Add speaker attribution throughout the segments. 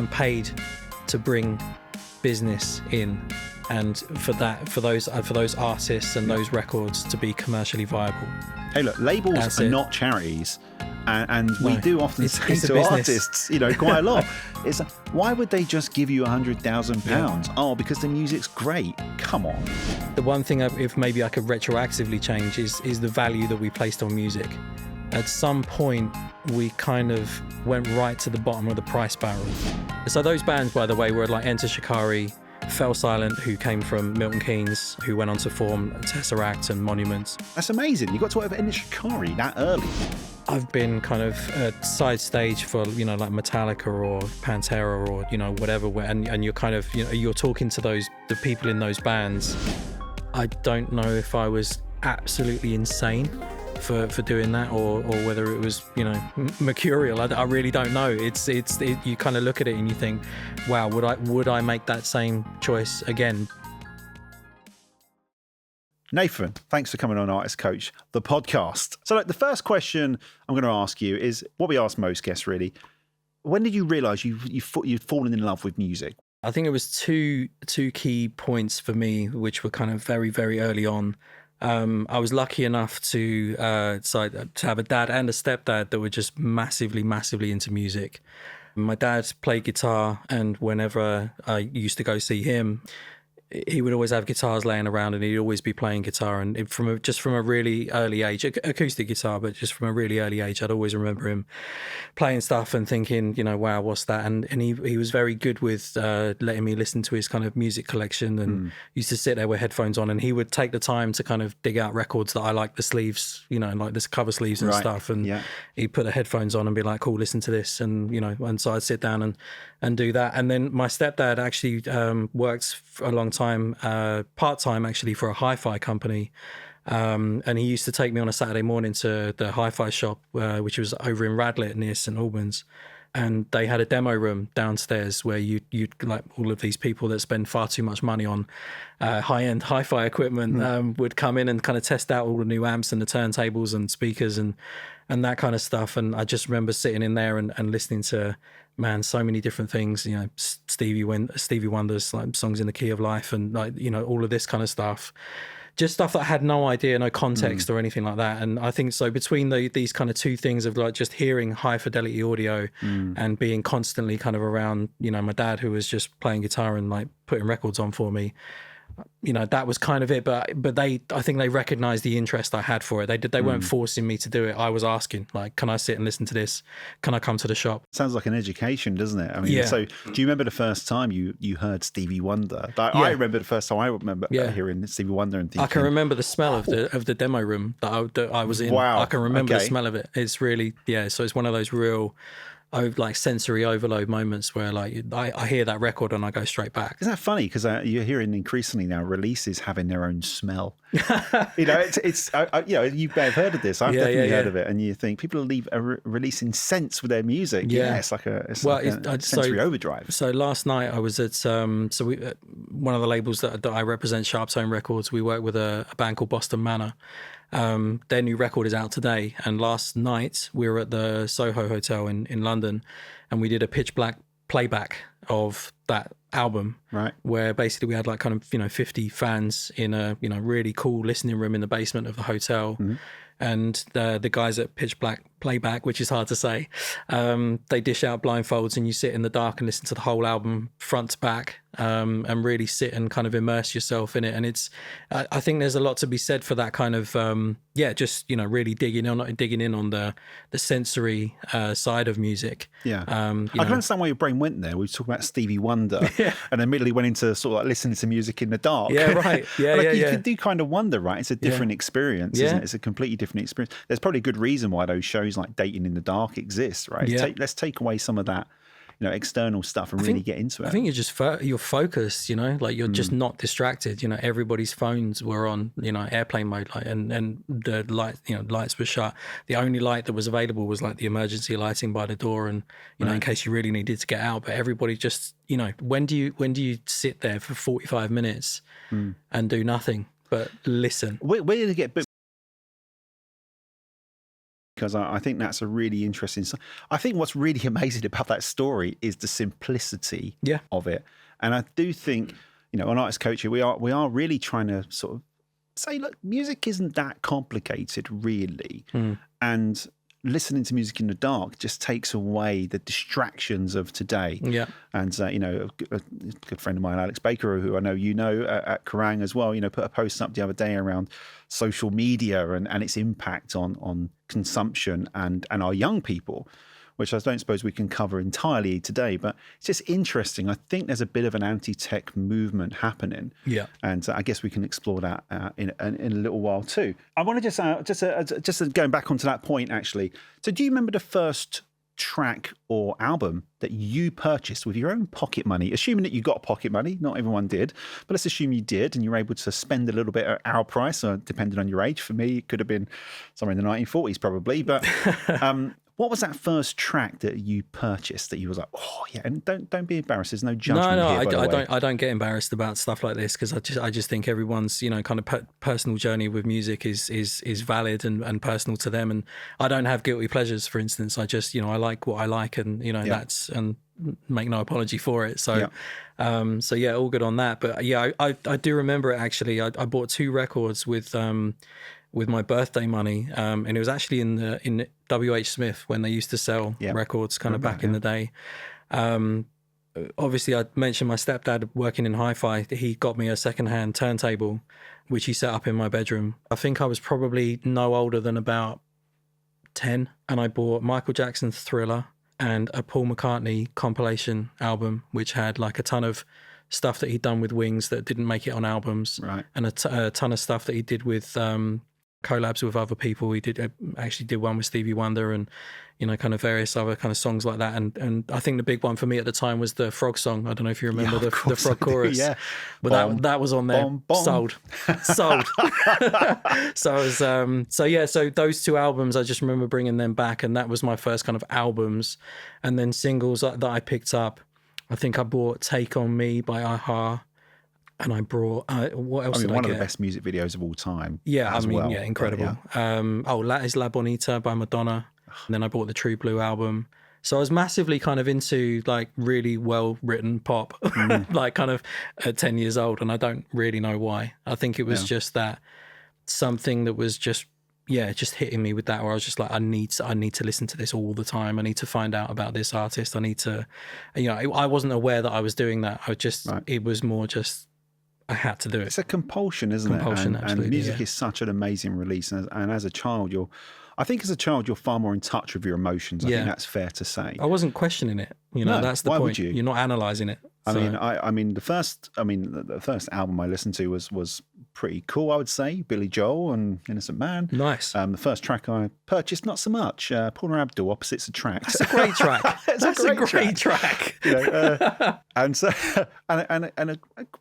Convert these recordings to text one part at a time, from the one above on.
Speaker 1: I'm paid to bring business in, and for those artists and those records to be commercially viable.
Speaker 2: Hey, look, labels are not charities, and we do often say to artists, quite a lot. It's why would they just give you £100,000?
Speaker 1: Yeah.
Speaker 2: Oh, because the music's great. Come on.
Speaker 1: The one thing, if maybe I could retroactively change, is the value that we placed on music. At some point, we kind of went right to the bottom of the price barrel. So those bands, by the way, were like Enter Shikari, Fell Silent, who came from Milton Keynes, who went on to form Tesseract and Monuments.
Speaker 2: That's amazing. You got to work with Enter Shikari that early.
Speaker 1: I've been kind of a side stage for, like Metallica or Pantera or, whatever. And you're kind of, you're talking to the people in those bands. I don't know if I was absolutely insane for doing that, or whether it was mercurial. I really don't know. It's you kind of look at it and you think, wow, would I make that same choice again?
Speaker 2: Nathan, thanks for coming on Artist Coach, the podcast. So the first question I'm going to ask you is what we ask most guests really. When did you realise you'd fallen in love with music?
Speaker 1: I think it was two key points for me, which were kind of very, very early on. I was lucky enough to have a dad and a stepdad that were just massively, massively into music. My dad played guitar, and whenever I used to go see him, he would always have guitars laying around, and he'd always be playing guitar. And from a really early age, acoustic guitar, but just from a really early age, I'd always remember him playing stuff and thinking, wow, what's that? And he was very good with letting me listen to his kind of music collection, and used to sit there with headphones on, and he would take the time to kind of dig out records that I liked, the sleeves, like this cover sleeves and stuff. And he'd put the headphones on and be like, cool, listen to this. And, and so I'd sit down and do that. And then my stepdad actually worked for a long time, part-time actually, for a hi-fi company, and he used to take me on a Saturday morning to the hi-fi shop, which was over in Radlett near St Albans, and they had a demo room downstairs where you'd like all of these people that spend far too much money on high-end hi-fi equipment would come in and kind of test out all the new amps and the turntables and speakers and that kind of stuff. And I just remember sitting in there and listening to, man, so many different things, Stevie Wonder's like Songs in the Key of Life, and like, all of this kind of stuff, just stuff that I had no idea, no context or anything like that. And I think so between these kind of two things of like just hearing high fidelity audio and being constantly kind of around, my dad, who was just playing guitar and like putting records on for me, that was kind of it. But I think they recognized the interest I had for it. They weren't forcing me to do it. I was asking, like, can I sit and listen to this? Can I come to the shop?
Speaker 2: Sounds like an education, doesn't it? I mean, so do you remember the first time you heard Stevie Wonder? I remember the first time I remember hearing Stevie Wonder and thinking,
Speaker 1: I can remember the smell of the demo room that I was in.
Speaker 2: Wow.
Speaker 1: I can remember the smell of it. It's really, so it's one of those real like sensory overload moments where like I hear that record and I go straight back.
Speaker 2: Isn't that funny? Because you're hearing increasingly now releases having their own smell. It's you may have heard of this. I've definitely heard of it, and you think people are releasing scents with their music. Yeah, it's like a sensory overdrive.
Speaker 1: So last night I was at one of the labels that I represent, Sharp Tone Records. We work with a band called Boston Manor. Their new record is out today, and last night we were at the Soho Hotel in London, and we did a pitch black playback of that album,
Speaker 2: right? Where
Speaker 1: basically we had like kind of 50 fans in a really cool listening room in the basement of the hotel, and the guys at Pitch Black Playback, which is hard to say, they dish out blindfolds and you sit in the dark and listen to the whole album front to back, and really sit and kind of immerse yourself in it. And I think there's a lot to be said for that kind of just really digging in on the sensory side of music.
Speaker 2: I can understand why your brain went there. We talked about Stevie Wonder and immediately went into sort of like listening to music in the dark. You do kind of wonder, right? It's a different experience, isn't it? It's a completely different experience. There's probably a good reason why those shows like Dating in the Dark exist, right? Let's take away some of that external stuff and really get into it.
Speaker 1: I think you're focused, like you're just not distracted. Everybody's phones were on, airplane mode, like, and the light, lights were shut. The only light that was available was like the emergency lighting by the door, and in case you really needed to get out. But everybody just, when do you sit there for 45 minutes and do nothing but listen?
Speaker 2: Where did it get booked? because I think that's a really interesting. I think what's really amazing about that story is the simplicity of it. And I do think, an artist coach, we are really trying to sort of say, look, music isn't that complicated, really. And listening to music in the dark just takes away the distractions of today. Yeah. And, a good friend of mine, Alex Baker, who I know at Kerrang as well, put a post up the other day around social media and its impact on consumption and our young people, which I don't suppose we can cover entirely today, but it's just interesting. I think there's a bit of an anti-tech movement happening. Yeah. And I guess we can explore that in a little while too. I want to just going back onto that point, actually. So do you remember the first track or album that you purchased with your own pocket money, assuming that you got pocket money? Not everyone did, but let's assume you did, and you were able to spend a little bit at our price, or depending on your age. For me, it could have been somewhere in the 1940s probably, but what was that first track that you purchased that you was like, oh yeah? And don't be embarrassed. There's no judgment here.
Speaker 1: I don't get embarrassed about stuff like this, because I just think everyone's kind of personal journey with music is valid and personal to them. And I don't have guilty pleasures, for instance. I just I like what I like, and that's, and make no apology for it. So all good on that. But I do remember it actually. I bought 2 records with my birthday money, and it was actually in W.H. Smith, when they used to sell records kind of back in the day. Obviously, I mentioned my stepdad working in hi-fi. He got me a secondhand turntable, which he set up in my bedroom. I think I was probably no older than about 10, and I bought Michael Jackson's Thriller and a Paul McCartney compilation album, which had like a ton of stuff that he'd done with Wings that didn't make it on albums, right? And a ton of stuff that he did with collabs with other people. He actually did one with Stevie Wonder, and kind of various other kind of songs like that. And I think the big one for me at the time was the Frog song. I don't know if you remember the Frog chorus. Yeah, but that was on there. Sold. So those 2 albums, I just remember bringing them back, and that was my first kind of albums. And then singles that I picked up, I think I bought Take On Me by Aha. And I brought, what else did I get?
Speaker 2: One of the best music videos of all time.
Speaker 1: Yeah, incredible. That is La Bonita by Madonna. And then I bought the True Blue album. So I was massively kind of into like really well-written pop, like kind of at 10 years old. And I don't really know why. I think it was just that something that was just hitting me with that, where I was just like, I need to listen to this all the time. I need to find out about this artist. I need to, I wasn't aware that I was doing that. It was more just, I had to do it.
Speaker 2: It's a compulsion, isn't it? And music is such an amazing release. And as a child, you're far more in touch with your emotions. I think that's fair to say.
Speaker 1: I wasn't questioning it. That's the point. Would you? You're not analysing it. So.
Speaker 2: The first album I listened to was pretty cool, I would say. Billy Joel and Innocent Man.
Speaker 1: Nice.
Speaker 2: The first track I purchased, not so much. Paula Abdul, Opposites Attract.
Speaker 1: That's a great track. That's a great track.
Speaker 2: And a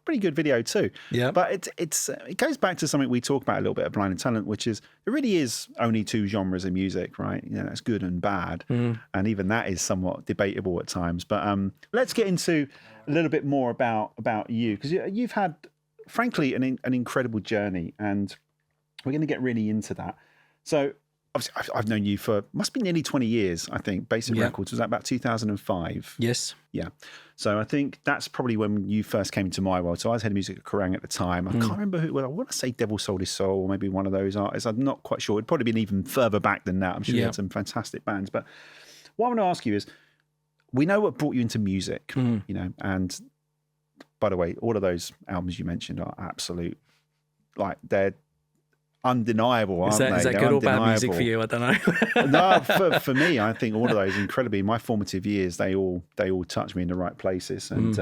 Speaker 2: pretty good video too. Yeah. But it goes back to something we talk about a little bit at Blind and Talent, which is it really is only 2 genres of music, right? That's good and bad, and even that is somewhat debatable at times. But let's get into a little bit more about you, because you've had, frankly, an incredible journey, and we're going to get really into that. So obviously I've known you for, must be nearly 20 years, I think. Basic Records, was that about 2005?
Speaker 1: Yes.
Speaker 2: Yeah. So I think that's probably when you first came into my world. So I was head of music at Kerrang at the time. I can't remember who, I want to say Devil Sold His Soul, or maybe one of those artists. I'm not quite sure. It'd probably been even further back than that. I'm sure you had some fantastic bands. But what I want to ask you is, we know what brought you into music, and by the way, all of those albums you mentioned are absolute, like, they're undeniable, aren't they?
Speaker 1: Is that good or bad music for you? I don't
Speaker 2: know. No, for me, I think all of those incredibly, my formative years, they all touched me in the right places. And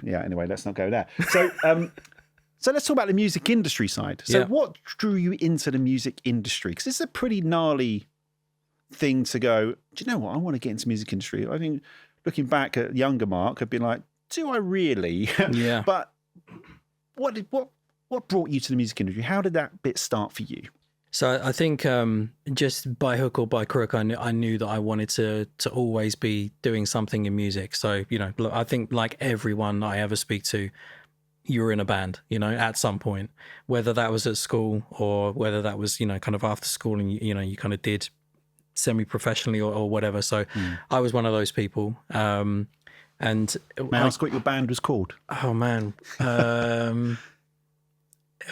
Speaker 2: anyway, let's not go there. So so let's talk about the music industry side. So what drew you into the music industry? Because it's a pretty gnarly thing to go, do you know what, I want to get into music industry. I think looking back at younger Mark, I'd be like, do I really? Yeah. But what brought you to the music industry? How did that bit start for you?
Speaker 1: So I think just by hook or by crook, I knew that I wanted to always be doing something in music. So, I think like everyone I ever speak to, you were in a band, at some point, whether that was at school or whether that was, kind of after school, and, you kind of did semi-professionally or whatever. So I was one of those people. And
Speaker 2: may I ask what your band was called?
Speaker 1: Oh man, it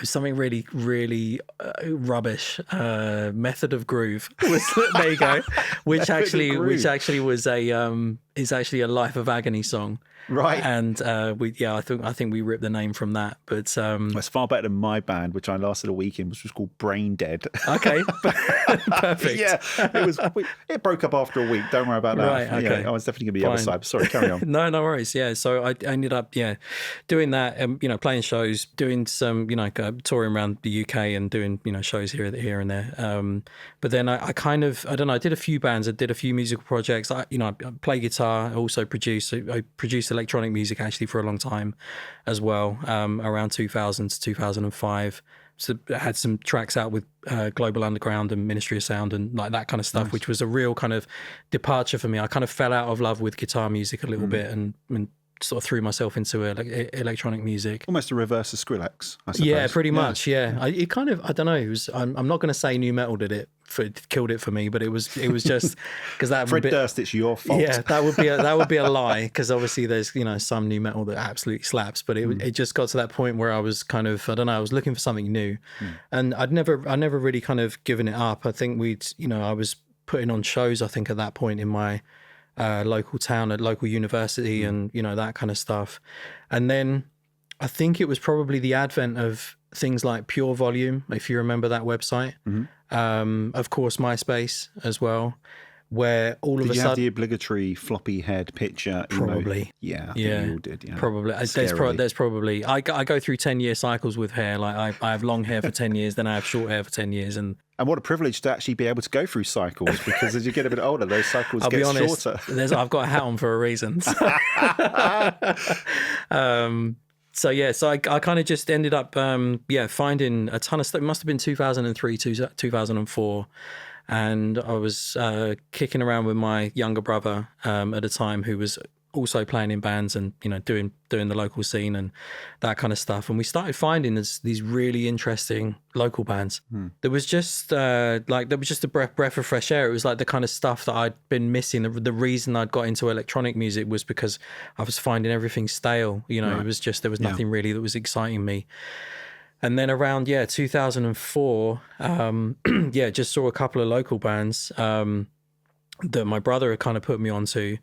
Speaker 1: was something really, really rubbish. Method of Groove. There you go. Which actually was is actually a Life of Agony song.
Speaker 2: Right.
Speaker 1: And I think we ripped the name from that. But
Speaker 2: it's far better than my band, which I lasted a week in, which was called Brain Dead.
Speaker 1: Okay. Perfect.
Speaker 2: Yeah. It broke up after a week. Don't worry about that.
Speaker 1: Right, okay.
Speaker 2: Yeah, I was definitely gonna be the other side. Sorry, carry on.
Speaker 1: No worries. Yeah. So I ended up doing that, playing shows, doing some, touring around the UK and doing, shows here and there. But then I did a few bands, I did a few musical projects. I play guitar, I also I produced electronic music actually for a long time as well, around 2000 to 2005. So I had some tracks out with Global Underground and Ministry of Sound and like that kind of stuff, which was a real kind of departure for me. I kind of fell out of love with guitar music a little bit and sort of threw myself into electronic music.
Speaker 2: Almost a reverse of Skrillex, I suppose.
Speaker 1: Yeah, pretty much. Yeah, I don't know. It was. I'm not going to say new metal killed it for me, but it was just because that
Speaker 2: Fred Durst, it's your fault.
Speaker 1: Yeah, that would be a lie, because obviously there's some new metal that absolutely slaps, but it just got to that point where I was kind of, I don't know, I was looking for something new, and I never really kind of given it up. I think I was putting on shows, I think, at that point in my local town, at local university, and that kind of stuff. And then I think it was probably the advent of things like Pure Volume, if you remember that website. Of course, MySpace as well, where all of a sudden... Did you have the
Speaker 2: obligatory floppy head picture?
Speaker 1: Probably.
Speaker 2: Yeah, I think you all did. Yeah.
Speaker 1: Probably. There's probably... I go through 10-year cycles with hair. Like I have long hair for 10 years, then I have short hair for 10 years. And
Speaker 2: what a privilege to actually be able to go through cycles, because as you get a bit older, those cycles
Speaker 1: I'll
Speaker 2: get
Speaker 1: be honest,
Speaker 2: shorter.
Speaker 1: I've got a hat on for a reason. So I kind of just ended up, finding a ton of stuff. It must have been 2003, 2004. And I was kicking around with my younger brother at a time, who was also playing in bands and, doing the local scene and that kind of stuff. And we started finding these really interesting local bands. There was just a breath of fresh air. It was like the kind of stuff that I'd been missing. The reason I'd got into electronic music was because I was finding everything stale. It was just, there was nothing really that was exciting me. And then around 2004, just saw a couple of local bands that my brother had kind of put me onto.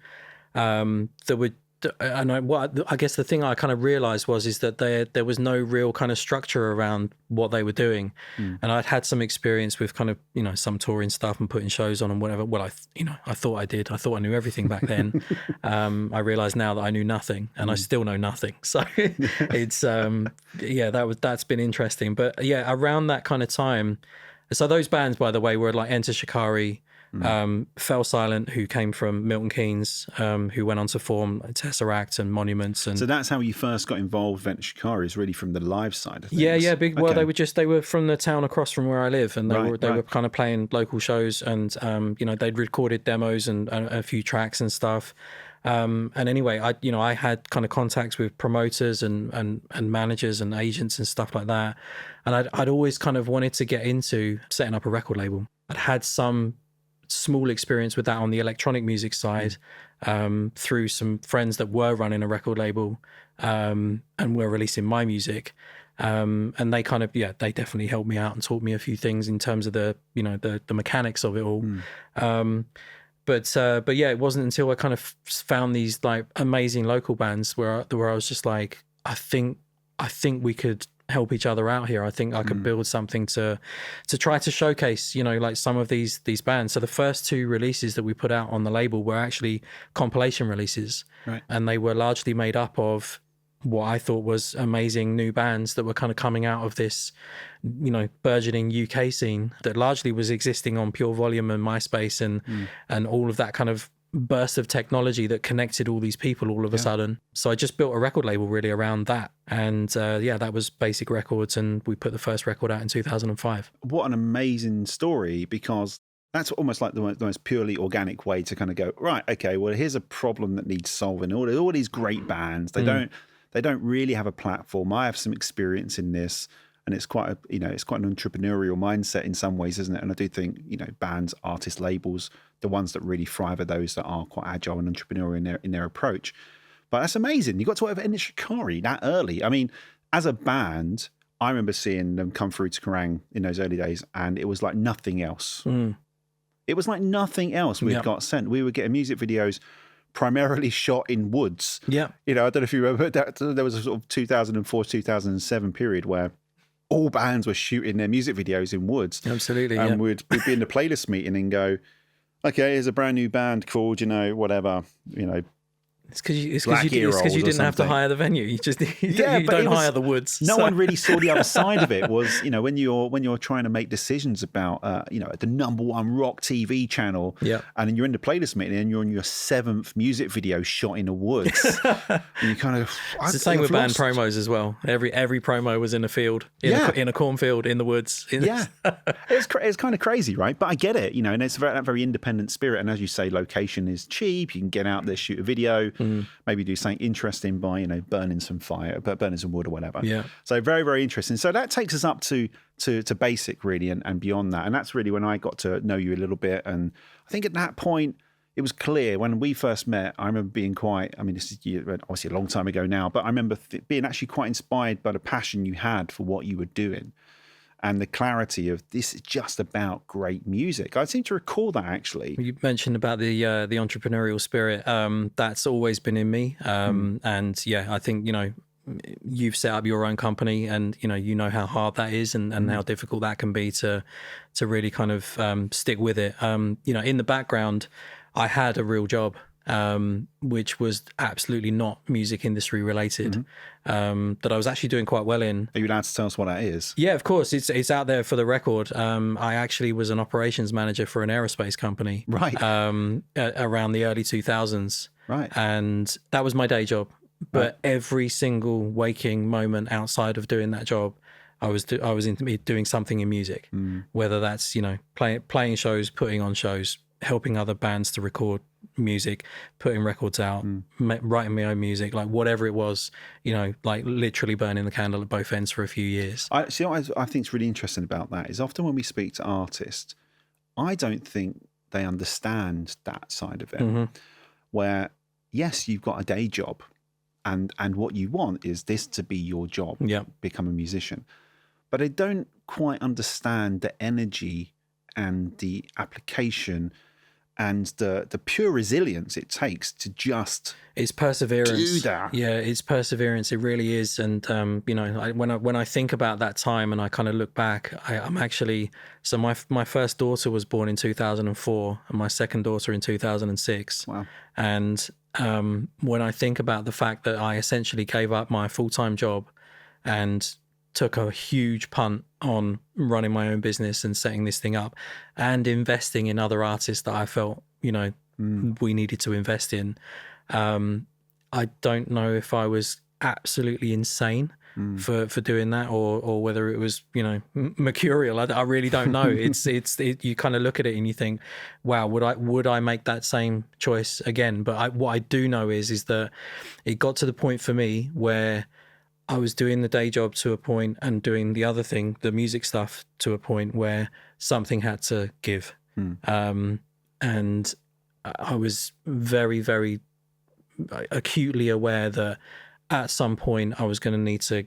Speaker 1: That would, and I guess the thing I kind of realized is that there was no real kind of structure around what they were doing, and I'd had some experience with kind of some touring stuff and putting shows on and whatever. Well, I thought I did. I thought I knew everything back then. I realize now that I knew nothing, and I still know nothing. So it's that's been interesting. But around that kind of time, so those bands, by the way, were like Enter Shikari. Fell Silent, who came from Milton Keynes, who went on to form Tesseract and Monuments. And
Speaker 2: so that's how you first got involved with Enter Shikari, is really from the live side of things.
Speaker 1: Yeah, big. Well, they were from the town across from where I live, and they were kind of playing local shows, and they'd recorded demos and a few tracks and stuff. And anyway, I had kind of contacts with promoters and managers and agents and stuff like that, and I'd always kind of wanted to get into setting up a record label. I'd had some small experience with that on the electronic music side, through some friends that were running a record label and were releasing my music, and they kind of they definitely helped me out and taught me a few things in terms of the mechanics of it all. But it wasn't until I kind of found these like amazing local bands where I was just like, I think we could help each other out here. I think I could build something to try to showcase, like some of these bands. So the first two releases that we put out on the label were actually compilation releases, and they were largely made up of what I thought was amazing new bands that were kind of coming out of this, burgeoning UK scene that largely was existing on Pure Volume and MySpace and all of that kind of burst of technology that connected all these people all of a sudden. So I just built a record label really around that, and that was Basic Records, and we put the first record out in 2005.
Speaker 2: What an amazing story, because that's almost like the most purely organic way to kind of go, right, okay, well, here's a problem that needs solving. All these great bands, they don't really have a platform. I have some experience in this, and and it's quite it's quite an entrepreneurial mindset in some ways, isn't it? And I do think, bands, artists, labels, the ones that really thrive are those that are quite agile and entrepreneurial in their approach. But that's amazing. You got to work with Enter Shikari that early. I mean, as a band, I remember seeing them come through to Kerrang in those early days, and it was like nothing else. It was like nothing else we got sent. We were getting music videos primarily shot in woods. Yeah. I don't know if you remember that. There was a sort of 2004, 2007 period where all bands were shooting their music videos in woods.
Speaker 1: Absolutely.
Speaker 2: And we'd be in the playlist meeting and go, okay, here's a brand new band called, whatever,
Speaker 1: It's because you didn't have to hire the venue. You just you don't hire the woods.
Speaker 2: No one really saw the other side of it. Was when you're trying to make decisions about the number one rock TV channel, and then you're in the playlist meeting and you're on your 7th music video shot in the woods. And you kind of
Speaker 1: it's the same with band promos as well. Every promo was in a field, in a cornfield, in the woods.
Speaker 2: It's kind of crazy, right? But I get it, and it's that very independent spirit. And as you say, location is cheap. You can get out there, shoot a video. Maybe do something interesting by burning some wood or whatever. Yeah. So very, very interesting. So that takes us up to basic really and beyond that. And that's really when I got to know you a little bit. And I think at that point it was clear when we first met. I remember being this is obviously a long time ago now, but I remember being actually quite inspired by the passion you had for what you were doing. And the clarity of this is just about great music. I seem to recall that actually.
Speaker 1: You mentioned about the entrepreneurial spirit. That's always been in me. And I think, you've set up your own company and, you know how hard that is and how difficult that can be to really kind of stick with it. In the background, I had a real job. Which was absolutely not music industry related, that I was actually doing quite well in.
Speaker 2: Are you allowed to tell us what that is?
Speaker 1: Yeah, of course. It's out there for the record. I actually was an operations manager for an aerospace company.
Speaker 2: Right.
Speaker 1: Around the early 2000s.
Speaker 2: Right.
Speaker 1: And that was my day job. But every single waking moment outside of doing that job, I was doing something in music, whether that's, playing shows, putting on shows, helping other bands to record music, putting records out, writing my own music, like whatever it was, like literally burning the candle at both ends for a few years.
Speaker 2: I think is really interesting about that is often when we speak to artists, I don't think they understand that side of it, where yes, you've got a day job and what you want is this to be your job, become a musician, but they don't quite understand the energy and the application and the pure resilience it takes to just
Speaker 1: it's perseverance.
Speaker 2: Do that.
Speaker 1: Yeah, it's perseverance. It really is. And when I think about that time and I kind of look back, I'm actually my first daughter was born in 2004 and my second daughter in 2006.
Speaker 2: Wow.
Speaker 1: And when I think about the fact that I essentially gave up my full-time job and took a huge punt on running my own business and setting this thing up and investing in other artists that I felt, we needed to invest in. I don't know if I was absolutely insane for doing that or whether it was, mercurial. I really don't know. You kind of look at it and you think, wow, would I make that same choice again? But what I do know is that it got to the point for me where I was doing the day job to a point and doing the other thing, the music stuff, to a point where something had to give. And I was very, very acutely aware that at some point I was going to need to,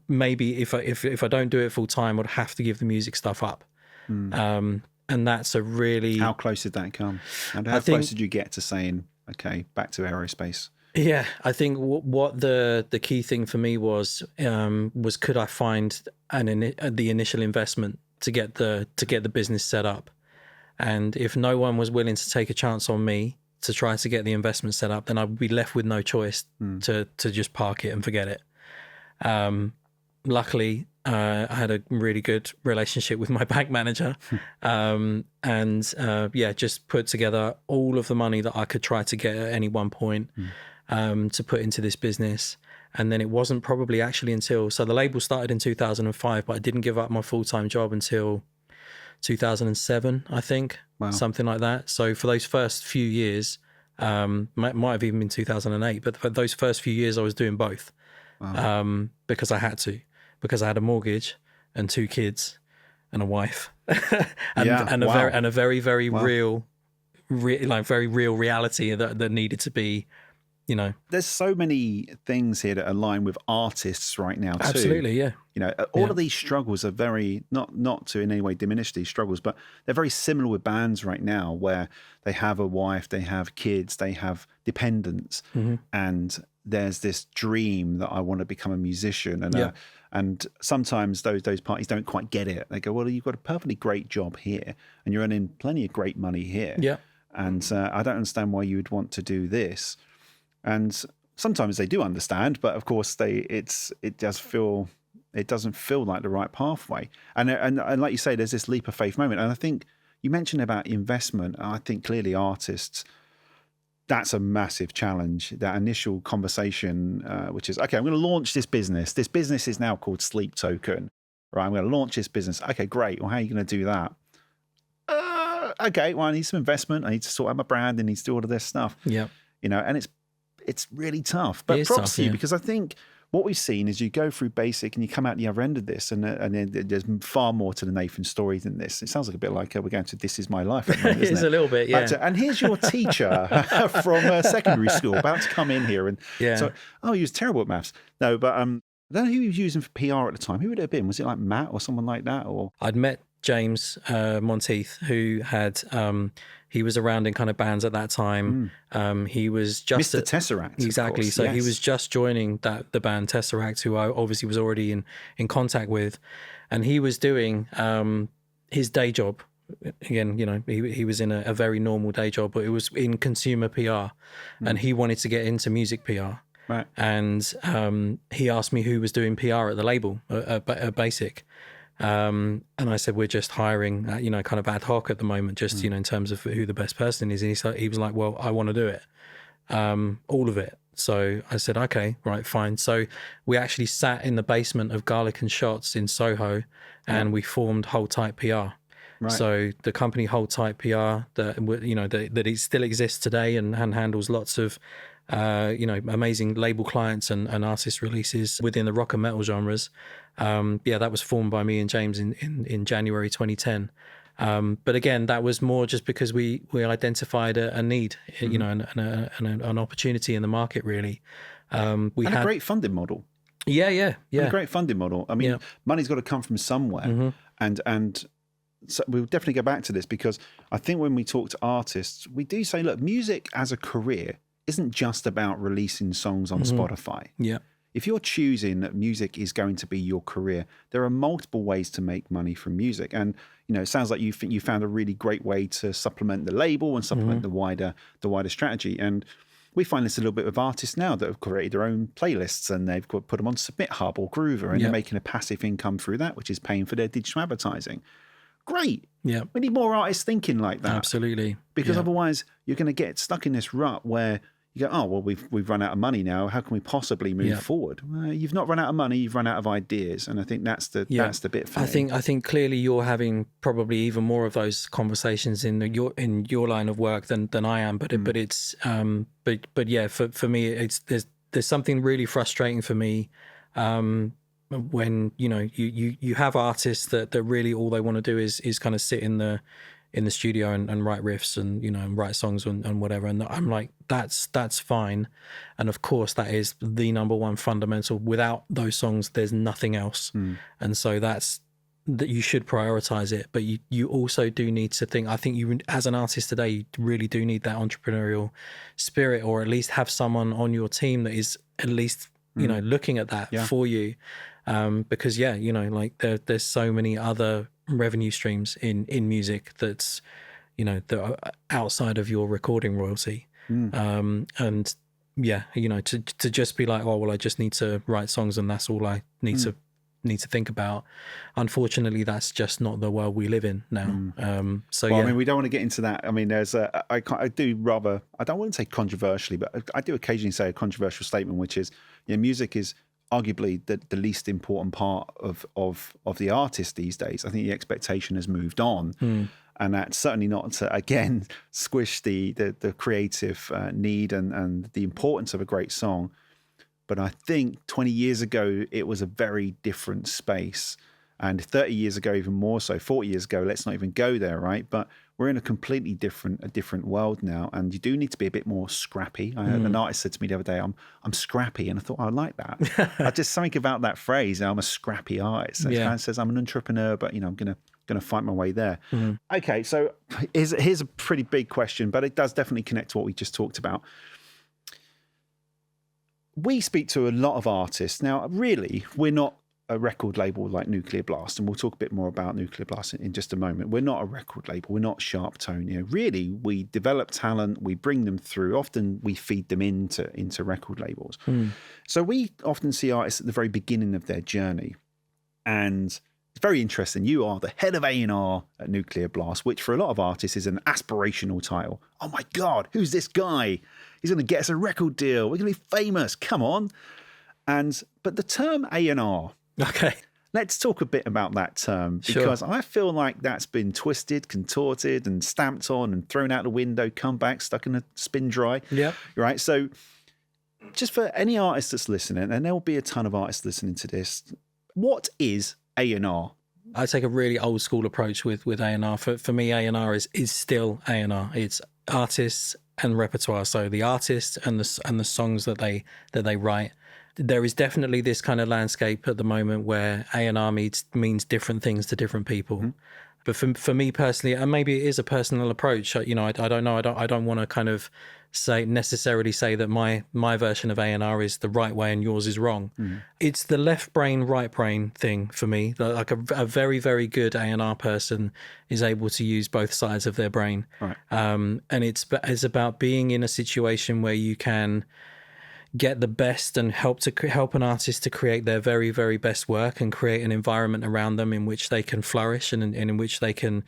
Speaker 1: maybe if I don't do it full time, I'd have to give the music stuff up. And that's a really...
Speaker 2: How close did that come? And how close did you get to saying, okay, back to aerospace?
Speaker 1: Yeah, I think what the key thing for me was could I find the initial investment to get the business set up, and if no one was willing to take a chance on me to try to get the investment set up, then I would be left with no choice to just park it and forget it. Luckily, I had a really good relationship with my bank manager, just put together all of the money that I could try to get at any one point. To put into this business. And then it wasn't probably actually until, so the label started in 2005, but I didn't give up my full-time job until 2007, I think. Wow. Something like that. So for those first few years, might have even been 2008, but for those first few years I was doing both. Wow. Because I had to. because I had a mortgage and 2 kids and a wife and a very, very real reality that needed to be, you know.
Speaker 2: There's so many things here that align with artists right now too.
Speaker 1: Absolutely, yeah.
Speaker 2: You know, all of these struggles are very, not to in any way diminish these struggles, but they're very similar with bands right now, where they have a wife, they have kids, they have dependents, and there's this dream that I want to become a musician. And sometimes those parties don't quite get it. They go, well, you've got a perfectly great job here and you're earning plenty of great money here.
Speaker 1: Yeah.
Speaker 2: And I don't understand why you would want to do this. And sometimes they do understand, but of course it doesn't feel like the right pathway. And like you say, there's this leap of faith moment. And I think you mentioned about investment. I think clearly artists, that's a massive challenge. That initial conversation, which is, okay, I'm going to launch this business. This business is now called Sleep Token, right? I'm going to launch this business. Okay, great. Well, how are you going to do that? Okay, well, I need some investment. I need to sort out my brand. I need to do all of this stuff.
Speaker 1: Yeah.
Speaker 2: You know, and it's really tough. But props to you, because I think what we've seen is you go through basic and you come out the other end of this, and then there's far more to the Nathan story than this. It sounds like a bit like we're going to This Is My Life. It
Speaker 1: is a little bit, yeah.
Speaker 2: And here's your teacher from secondary school about to come in here. And so, he was terrible at maths. No, but I don't know who he was using for PR at the time. Who would it have been? Was it like Matt or someone like that? Or
Speaker 1: I'd met James Monteith, who had he was around in kind of bands at that time. He was just
Speaker 2: Mr. Tesseract,
Speaker 1: exactly.
Speaker 2: Course,
Speaker 1: so
Speaker 2: yes.
Speaker 1: He was just joining the band Tesseract, who I obviously was already in contact with, and he was doing his day job. Again, you know, he was in a very normal day job, but it was in consumer PR, and he wanted to get into music PR.
Speaker 2: Right.
Speaker 1: And he asked me who was doing PR at the label, Basic. And I said, we're just hiring, you know, kind of ad hoc at the moment, just, you know, in terms of who the best person is. And he was like, well, I want to do it, all of it. So I said, okay, right, fine. So we actually sat in the basement of Garlic and Shots in Soho, and we formed Hold Tight PR. Right. So the company Hold Tight PR, that you know, that it still exists today and handles lots of you know, amazing label clients and artist releases within the rock and metal genres. That was formed by me and James in January 2010. But again, that was more just because we identified a need, you know, and an opportunity in the market, really. We had
Speaker 2: a great funding model.
Speaker 1: Yeah.
Speaker 2: And a great funding model. I mean, money's got to come from somewhere. And so we'll definitely go back to this, because I think when we talk to artists, we do say, look, music as a career isn't just about releasing songs on Spotify.
Speaker 1: Yeah.
Speaker 2: If you're choosing that music is going to be your career, there are multiple ways to make money from music. And, you know, it sounds like you found a really great way to supplement the label and supplement the wider strategy. And we find this a little bit with artists now that have created their own playlists, and they've put them on Submit Hub or Groover, and they're making a passive income through that, which is paying for their digital advertising. Great.
Speaker 1: Yeah.
Speaker 2: We need more artists thinking like that.
Speaker 1: Absolutely.
Speaker 2: Because otherwise you're going to get stuck in this rut where you go, oh, well, we've run out of money now. How can we possibly move forward? Well, you've not run out of money. You've run out of ideas. And I think that's the bit for me.
Speaker 1: I think clearly you're having probably even more of those conversations in your line of work than I am. But it's for me, there's something really frustrating for me when, you know, you have artists that really all they want to do is kind of sit in the studio and write riffs and, you know, and write songs and whatever. And I'm like, that's fine. And of course that is the number one fundamental. Without those songs, there's nothing else. And so that you should prioritize it. But you also do need to think, I think you, as an artist today, you really do need that entrepreneurial spirit, or at least have someone on your team that is at least, you know, looking at that for you. Because you know, like there's so many other revenue streams in music that's, you know, that are outside of your recording royalty. And you know, to just be like, oh well, I just need to write songs and that's all I need to think about. Unfortunately, that's just not the world we live in now.
Speaker 2: I mean, we don't want to get into that. I mean, there's I don't want to say controversially, but I do occasionally say a controversial statement, which is, you know, music is arguably the least important part of the artist these days. I think the expectation has moved on. And that's certainly not to, again, squish the creative need and the importance of a great song. But I think 20 years ago, it was a very different space. And 30 years ago, even more so, 40 years ago, let's not even go there, right? But we're in a completely different world now. And you do need to be a bit more scrappy. An artist said to me the other day, I'm scrappy. And I thought, I like that. I just something about that phrase, I'm a scrappy artist. It kind of says I'm an entrepreneur, but, I'm going to fight my way there. Okay, so here's a pretty big question, but it does definitely connect to what we just talked about. We speak to a lot of artists. Now, really, we're not a record label like Nuclear Blast, and we'll talk a bit more about Nuclear Blast in just a moment. We're not a record label. We're not Sharp Tone. Really, we develop talent, we bring them through. Often we feed them into record labels. So we often see artists at the very beginning of their journey. And it's very interesting. You are the head of A&R at Nuclear Blast, which for a lot of artists is an aspirational title. Oh my God, who's this guy? He's going to get us a record deal. We're going to be famous. Come on. But the term A&R,
Speaker 1: okay,
Speaker 2: let's talk a bit about that term, because I feel like that's been twisted, contorted, and stamped on and thrown out the window, come back, stuck in a spin dry.
Speaker 1: Yeah.
Speaker 2: Right. So just for any artist that's listening, and there will be a ton of artists listening to this, what is A&R?
Speaker 1: I take a really old school approach with A&R. For me, A&R is still A&R. It's artists and repertoire. So the artist and the songs that they write. There is definitely this kind of landscape at the moment where A&R means different things to different people. But for me personally, and maybe it is a personal approach. I don't know. I don't want to kind of necessarily say that my version of A&R is the right way and yours is wrong. It's the left brain, right brain thing for me. Like a very, very good A&R person is able to use both sides of their brain.
Speaker 2: Right.
Speaker 1: And it's about being in a situation where you can get the best and help an artist to create their very, very best work and create an environment around them in which they can flourish and in which they can,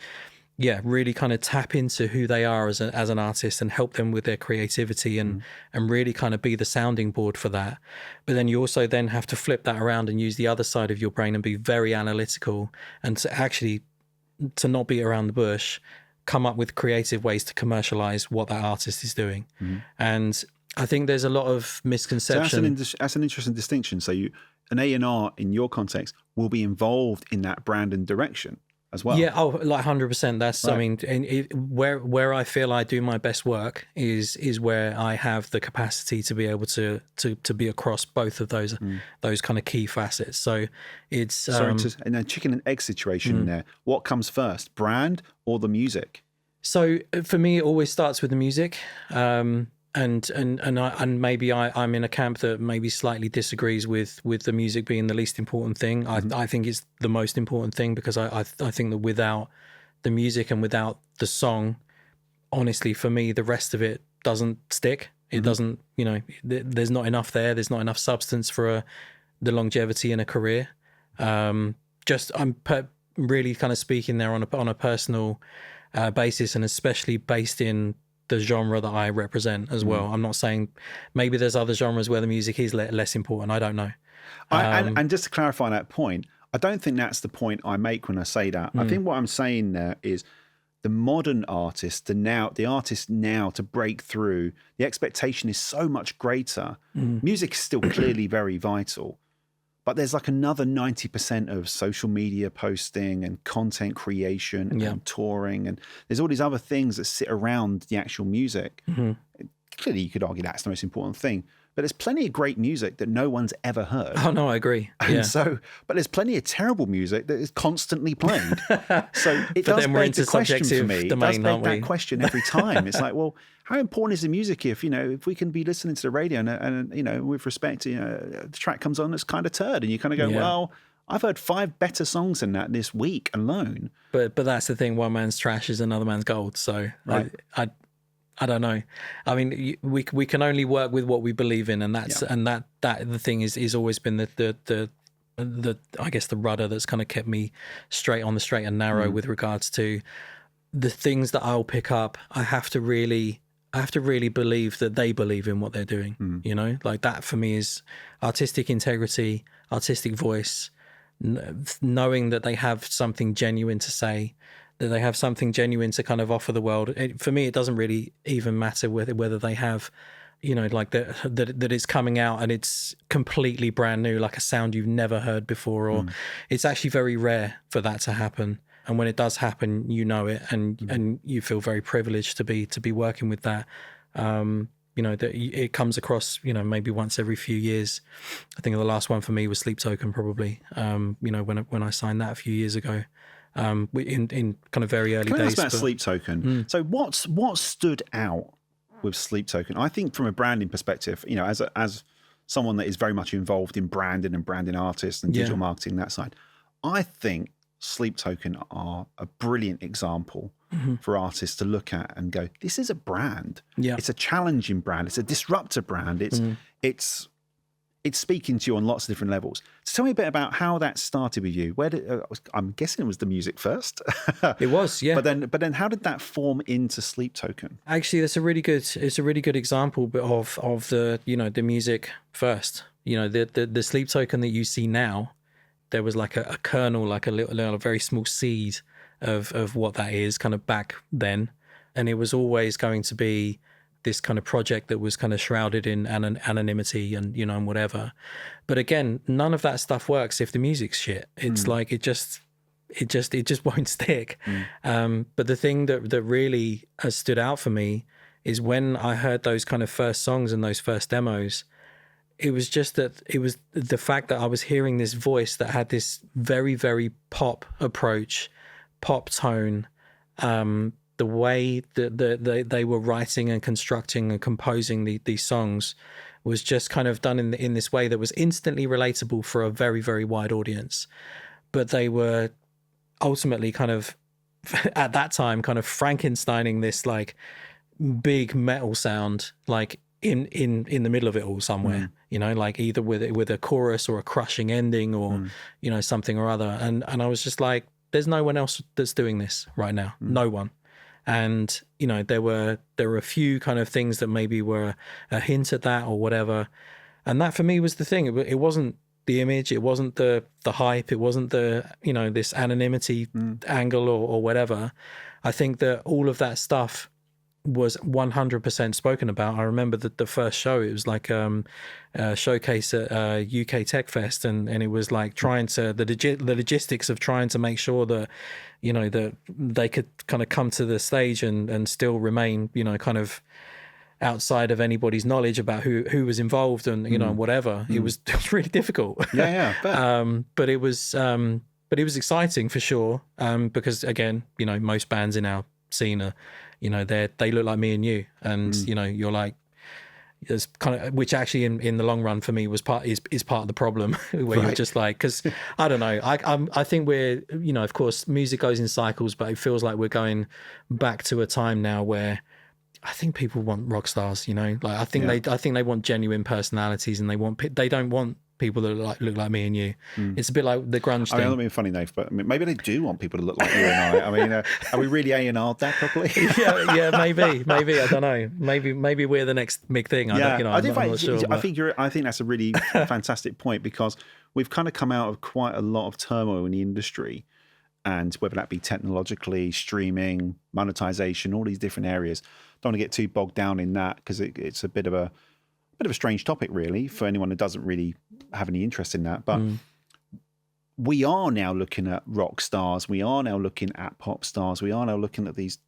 Speaker 1: really kind of tap into who they are as an artist and help them with their creativity and really kind of be the sounding board for that. But then you also then have to flip that around and use the other side of your brain and be very analytical and to not beat around the bush, come up with creative ways to commercialize what that artist is doing. And I think there's a lot of misconception.
Speaker 2: So that's an interesting distinction. So an A&R in your context will be involved in that brand and direction as well.
Speaker 1: Yeah, like 100%. That's right. I mean, where I feel I do my best work is where I have the capacity to be able to be across both of those kind of key facets. So it's
Speaker 2: and a chicken and egg situation in there. What comes first, brand or the music?
Speaker 1: So for me, it always starts with the music. And maybe I'm in a camp that maybe slightly disagrees with the music being the least important thing. I think it's the most important thing, because I think that without the music and without the song, honestly, for me, the rest of it doesn't stick. It doesn't, there's not enough there. There's not enough substance for the longevity in a career. I'm really kind of speaking there on a personal basis, and especially based in the genre that I represent as well. I'm not saying maybe there's other genres where the music is less important. I don't know.
Speaker 2: And just to clarify that point, I don't think that's the point I make when I say that. I think what I'm saying there is the modern artist, the artist now to break through, the expectation is so much greater. Music is still clearly very vital, but there's like another 90% of social media posting and content creation and touring, and there's all these other things that sit around the actual music. Clearly, you could argue that's the most important thing, but there's plenty of great music that no one's ever heard.
Speaker 1: Oh no, I agree.
Speaker 2: And but there's plenty of terrible music that is constantly played. So it does beg the question for me. It does beg that question every time. It's like, well, how important is the music if we can be listening to the radio and with respect to the track comes on that's kind of turd, and you kind of go, well, I've heard 5 better songs than that this week alone.
Speaker 1: But that's the thing. One man's trash is another man's gold. So
Speaker 2: right.
Speaker 1: I don't know. I mean, we can only work with what we believe in, and that's that the thing is always been the I guess the rudder that's kind of kept me straight on the straight and narrow with regards to the things that I'll pick up. I have to really believe that they believe in what they're doing. Like that for me is artistic integrity, artistic voice, knowing that they have something genuine to say, that they have something genuine to kind of offer the world. For me, it doesn't really even matter whether they have like that it's coming out and it's completely brand new, like a sound you've never heard before, or it's actually very rare for that to happen. And when it does happen, you know it, and you feel very privileged to be working with that. That it comes across, maybe once every few years. I think the last one for me was Sleep Token, probably. When I signed that a few years ago, in kind of very early days.
Speaker 2: Can I ask about Sleep Token? So what stood out with Sleep Token? I think from a branding perspective, as someone that is very much involved in branding and branding artists and digital marketing, that side, I think Sleep Token are a brilliant example for artists to look at and go, this is a brand. Yeah. It's a challenging brand. It's a disruptor brand. It's speaking to you on lots of different levels. So tell me a bit about how that started with you. I'm guessing it was the music first.
Speaker 1: It was, yeah.
Speaker 2: But then how did that form into Sleep Token?
Speaker 1: Actually, it's a really good example of the the music first. The Sleep Token that you see now, there was like a kernel, like a very small seed of what that is kind of back then. And it was always going to be this kind of project that was kind of shrouded in anonymity and, and whatever. But again, none of that stuff works if the music's shit. It's like, it just won't stick. But the thing that really has stood out for me is when I heard those kind of first songs and those first demos, it was just that it was the fact that I was hearing this voice that had this very, very pop approach, pop tone, the way that they were writing and constructing and composing these songs was just kind of done in this way that was instantly relatable for a very, very wide audience. But they were ultimately kind of, at that time, kind of Frankensteining this like big metal sound, like in the middle of it all somewhere, like either with a chorus or a crushing ending or, something or other. And I was just like, there's no one else that's doing this right now. No one. And, there were a few kind of things that maybe were a hint at that or whatever. And that for me was the thing. It wasn't the image. It wasn't the hype. It wasn't the, this anonymity angle or whatever. I think that all of that stuff was 100% spoken about. I remember that the first show, it was like a showcase at UK Tech Fest, and it was like trying to the logistics of trying to make sure that that they could kind of come to the stage and still remain kind of outside of anybody's knowledge about who was involved and whatever. It was really difficult. But it was exciting for sure, because again, most bands in our scene are they look like me and you, and you're like, there's kind of, which actually in the long run for me is part of the problem, where you're just like, because I don't know, I think we're of course music goes in cycles, but it feels like we're going back to a time now where I think people want rock stars, like I think they want genuine personalities, and they don't want people that look like me and you. It's a bit like the grunge thing.
Speaker 2: I'm not being funny, Nate, but maybe they do want people to look like you and I. I mean, are we really A&R'd that properly?
Speaker 1: yeah, maybe. I don't know. Maybe we're the next big thing. I'm not sure.
Speaker 2: I think that's a really fantastic point, because we've kind of come out of quite a lot of turmoil in the industry, and whether that be technologically, streaming, monetization, all these different areas. Don't want to get too bogged down in that, because it's a bit of a strange topic, really, for anyone that doesn't really have any interest in that. But we are now looking at rock stars. We are now looking at pop stars. We are now looking at these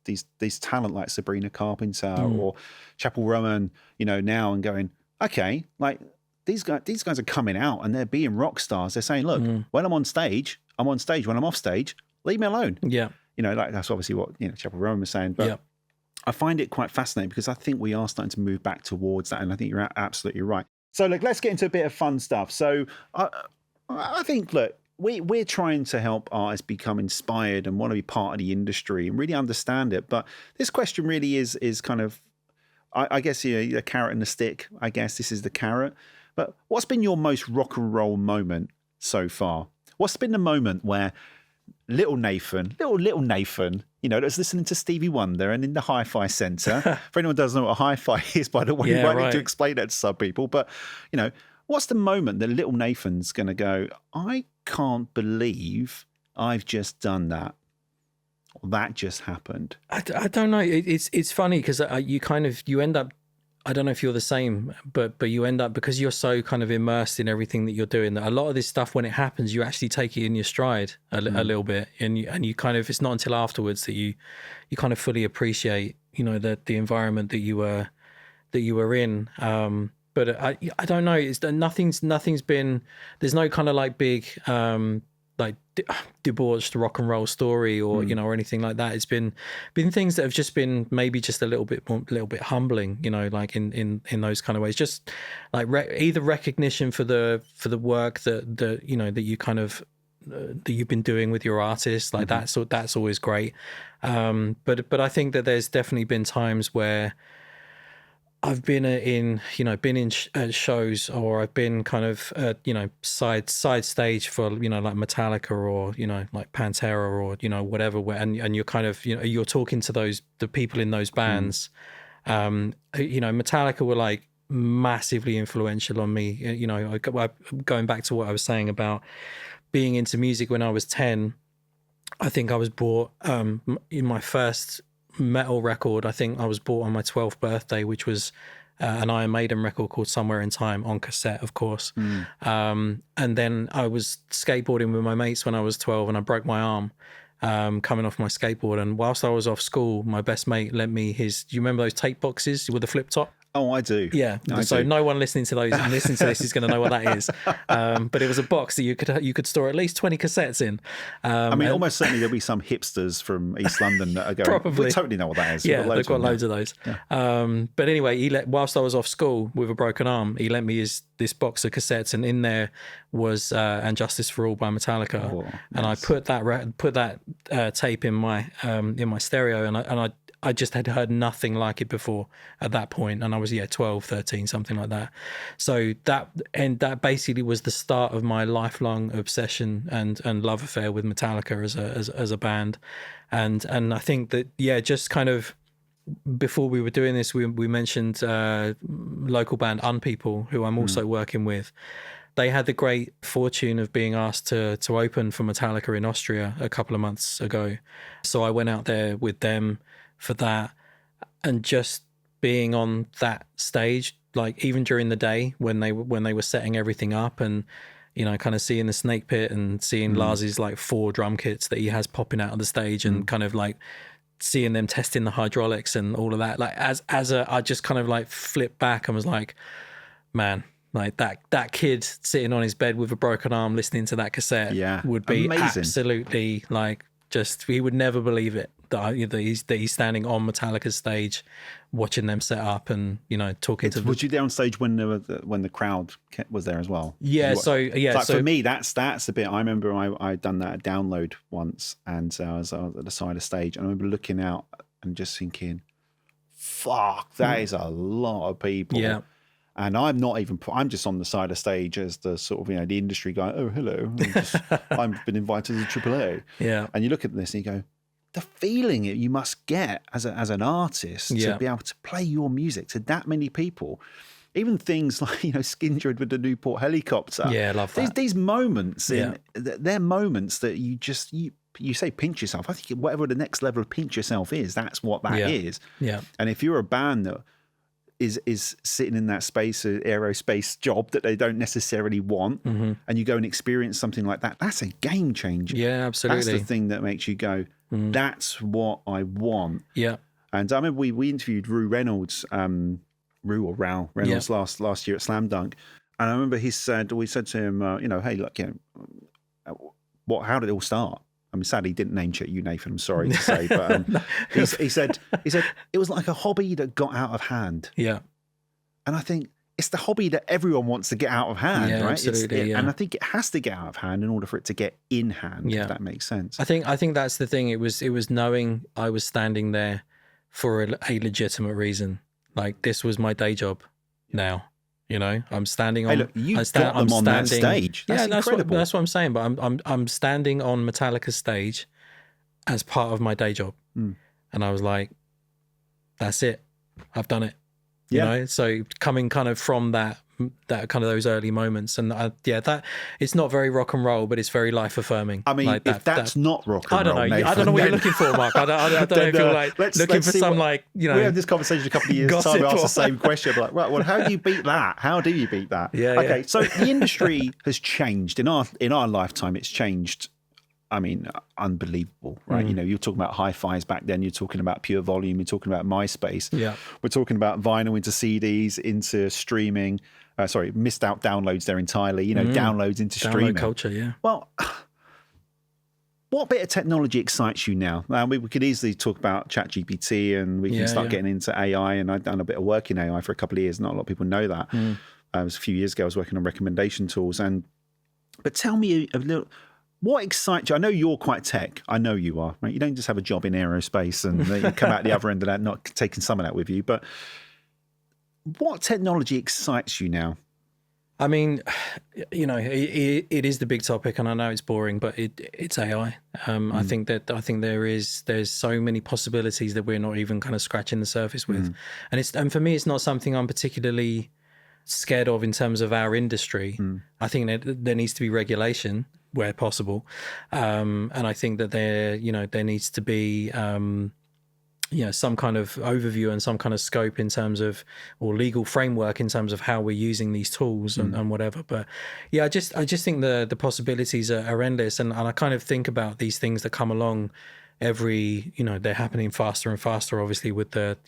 Speaker 2: talent like Sabrina Carpenter or Chappell Rowan, now, and going, okay, like these guys are coming out and they're being rock stars. They're saying, look, when I'm on stage, I'm on stage. When I'm off stage, leave me alone. Yeah. Like that's obviously what Chappell Rowan was saying. But I find it quite fascinating, because I think we are starting to move back towards that, and I think you're absolutely right. So, look, let's get into a bit of fun stuff. So, I think, look, we're trying to help artists become inspired and want to be part of the industry and really understand it. But this question really is kind of, I guess, the carrot and the stick. I guess this is the carrot. But what's been your most rock and roll moment so far? What's been the moment where little Nathan, that's listening to Stevie Wonder and in the hi-fi centre. For anyone who doesn't know what a hi-fi is, by the way, you might need to explain that to some people. But, what's the moment that little Nathan's going to go, I can't believe I've just done that? Or that just happened.
Speaker 1: I don't know. It's funny, because you end up, I don't know if you're the same, but you end up, because you're so kind of immersed in everything that you're doing, that a lot of this stuff, when it happens, you actually take it in your stride a little bit, and you kind of, it's not until afterwards that you kind of fully appreciate, you know, the environment that you were in. But I don't know. It's nothing's been. There's no kind of like big like debauched rock and roll story, or you know, or anything like that. It's been things that have just been maybe just a little bit humbling, you know, like in those kind of ways. Just like either recognition for the work that you know, that you kind of that you've been doing with your artists, like that's always great. But I think that there's definitely been times where I've been in shows, or I've been kind of you know, side stage for, you know, like Metallica, or you know, like Pantera, or you know, whatever, and you're kind of, you know, you're talking to the people in those bands. You know, Metallica were like massively influential on me. You know, going back to what I was saying about being into music when I was 10, I think I was bought in my first metal record, I think I was bought on my 12th birthday, which was an Iron Maiden record called Somewhere in Time, on cassette, of course. And then I was skateboarding with my mates when I was 12, and I broke my arm coming off my skateboard. And whilst I was off school, my best mate lent me his, do you remember those tape boxes with the flip top?
Speaker 2: Oh, I do.
Speaker 1: Yeah. So no one listening to this is going to know what that is. But it was a box that you could store at least 20 cassettes in.
Speaker 2: I mean, almost certainly there'll be some hipsters from East London that are going,
Speaker 1: probably.
Speaker 2: We totally know what that is.
Speaker 1: Yeah, they've got loads of those. Yeah. But anyway, whilst I was off school with a broken arm, he lent me this box of cassettes, and in there was And Justice for All by Metallica. Oh, nice. And I put that tape in my stereo, and I just had heard nothing like it before at that point, and I was 12, 13, something like that. So that basically was the start of my lifelong obsession and love affair with Metallica as a band, and I think that just kind of before we were doing this, we mentioned local band Unpeople, who I'm also working with. They had the great fortune of being asked to open for Metallica in Austria a couple of months ago, so I went out there with them for that, and just being on that stage, like even during the day when they were setting everything up, and you know, kind of seeing the snake pit and seeing Lars's like 4 drum kits that he has popping out of the stage, and kind of like seeing them testing the hydraulics and all of that, like I just kind of like flipped back and was like, man, like that kid sitting on his bed with a broken arm listening to that cassette would be amazing. Absolutely, like, just, he would never believe it that he's standing on Metallica's stage watching them set up, and you know, talking to them.
Speaker 2: Was you there on stage when the crowd was there as well?
Speaker 1: Yeah, so
Speaker 2: for me, that's a bit. I remember I'd done that at Download once, and I was at the side of stage, and I remember looking out and just thinking, fuck, that is a lot of people.
Speaker 1: Yeah.
Speaker 2: And I'm just on the side of stage as the sort of, you know, the industry guy. Oh, hello. I've been invited to AAA.
Speaker 1: Yeah.
Speaker 2: And you look at this and you go, the feeling you must get as an artist to be able to play your music to that many people. Even things like, you know, Skindred with the Newport helicopter.
Speaker 1: Yeah, I love that.
Speaker 2: These moments, they're moments that you say pinch yourself. I think whatever the next level of pinch yourself is, that's what that is.
Speaker 1: Yeah.
Speaker 2: And if you're a band that is sitting in that space, aerospace job that they don't necessarily want, and you go and experience something like that, that's a game changer.
Speaker 1: Yeah, absolutely.
Speaker 2: That's the thing that makes you go, that's what I want.
Speaker 1: Yeah.
Speaker 2: And I remember we interviewed Rue Reynolds, Reynolds last year at Slam Dunk, and I remember we said to him, you know, hey, look, you know, how did it all start? I mean, sadly, he didn't name check you, Nathan. I'm sorry to say, but he said it was like a hobby that got out of hand.
Speaker 1: Yeah,
Speaker 2: and I think it's the hobby that everyone wants to get out of hand, right?
Speaker 1: Absolutely,
Speaker 2: and I think it has to get out of hand in order for it to get in hand.
Speaker 1: Yeah,
Speaker 2: if that makes sense.
Speaker 1: I think that's the thing. It was knowing I was standing there for a legitimate reason. Like, this was my day job. Now, you know, I'm standing on.
Speaker 2: Hey, look, you got them on that stage. That's incredible.
Speaker 1: That's what I'm saying. But I'm standing on Metallica's stage as part of my day job, and I was like, that's it. I've done it. You know. So coming kind of from that kind of those early moments. And that it's not very rock and roll, but it's very life affirming.
Speaker 2: I mean,
Speaker 1: like
Speaker 2: if that's not rock and roll,
Speaker 1: Nathan, I don't know what you're looking for, Mark. I don't know if you're like looking for some we
Speaker 2: had this conversation a couple of years time. We asked the same question. Like, right, well, how do you beat that? How do you beat that?
Speaker 1: Yeah.
Speaker 2: Okay,
Speaker 1: yeah.
Speaker 2: so the industry has changed in our lifetime. It's changed. I mean, unbelievable, right? You're talking about hi-fis back then. You're talking about pure volume. You're talking about MySpace.
Speaker 1: Yeah.
Speaker 2: We're talking about vinyl into CDs, into streaming. Missed out downloads there entirely. Downloads into streaming.
Speaker 1: Download culture, yeah.
Speaker 2: Well, what bit of technology excites you now? We could easily talk about ChatGPT, and we can start getting into AI. And I've done a bit of work in AI for a couple of years. Not a lot of people know that. It was a few years ago. I was working on recommendation tools. But tell me a little. What excites you? I know you're quite tech. I know you are, right? You don't just have a job in aerospace and you come out the other end of that, not taking some of that with you. But what technology excites you now?
Speaker 1: I mean, it is the big topic, and I know it's boring, but it's AI. I think there's so many possibilities that we're not even kind of scratching the surface with, and for me, it's not something I'm particularly scared of in terms of our industry. I think that there needs to be regulation where possible, and I think that there needs to be some kind of overview and some kind of scope in terms of, or legal framework in terms of how we're using these tools and whatever. But I just think the possibilities are endless, and I kind of think about these things that come along every, they're happening faster and faster, obviously, with the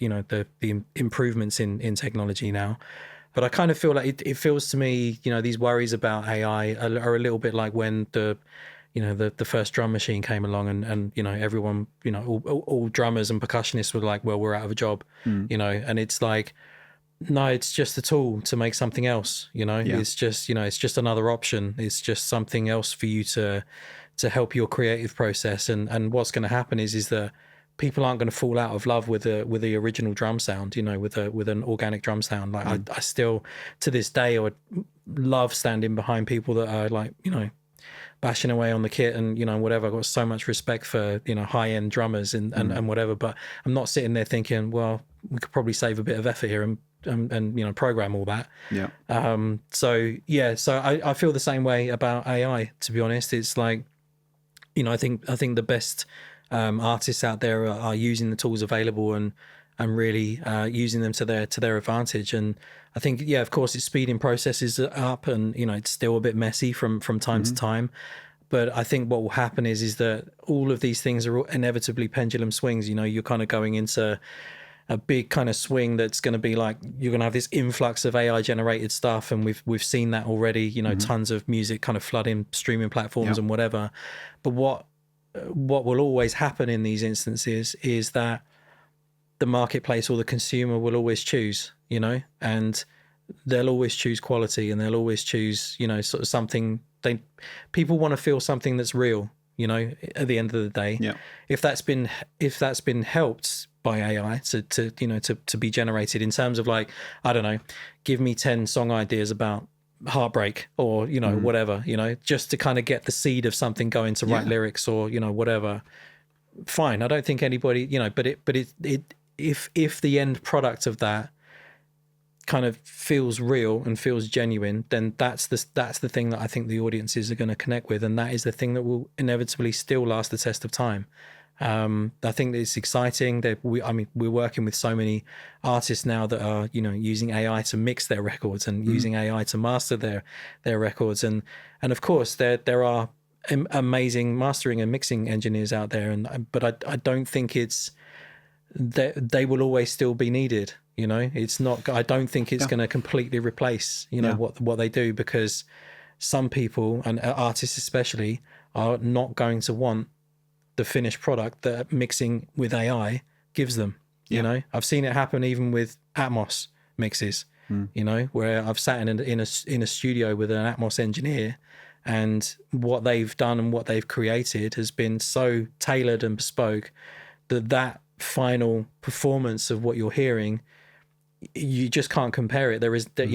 Speaker 1: improvements in technology now. But I kind of feel like it feels to me, these worries about AI are a little bit like when the first drum machine came along, and everyone, all drummers and percussionists were like, well, we're out of a job, and it's like, no, it's just a tool to make something else, it's just, it's just another option. It's just something else for you to help your creative process. And what's going to happen is that people aren't going to fall out of love with the original drum sound, with an organic drum sound. Like I still, to this day, I would love standing behind people that are like, bashing away on the kit and, whatever. I've got so much respect for, high-end drummers and whatever, but I'm not sitting there thinking, well, we could probably save a bit of effort here and program all that.
Speaker 2: Yeah.
Speaker 1: So I feel the same way about AI, to be honest. It's like, I think the best artists out there are using the tools available and really using them to their advantage. And I think, of course, it's speeding processes up, and it's still a bit messy from time to time. But I think what will happen is that all of these things are inevitably pendulum swings. You're kind of going into a big kind of swing that's going to be like, you're going to have this influx of AI generated stuff, and we've seen that already. Tons of music kind of flooding streaming platforms and whatever. But what will always happen in these instances is that the marketplace or the consumer will always choose, and they'll always choose quality, and they'll always choose, sort of something people want to feel something that's real, at the end of the day.
Speaker 2: Yeah.
Speaker 1: If that's been helped by AI to be generated in terms of like, I don't know, give me 10 song ideas about heartbreak or, whatever, just to kind of get the seed of something going to write lyrics or, whatever. Fine. I don't think anybody, but if the end product of that kind of feels real and feels genuine, then that's the thing that I think the audiences are going to connect with, and that is the thing that will inevitably still last the test of time. I think that it's exciting that we're working with so many artists now that are using AI to mix their records and using AI to master their records, and of course there are amazing mastering and mixing engineers out there, but I don't think it's that they will always still be needed. It's not. I don't think it's going to completely replace what they do, because some people, and artists especially, are not going to want the finished product that mixing with AI gives them. I've seen it happen even with Atmos mixes. Where I've sat in a studio with an Atmos engineer, and what they've done and what they've created has been so tailored and bespoke that final performance of what you're hearing, you just can't compare it. There is that,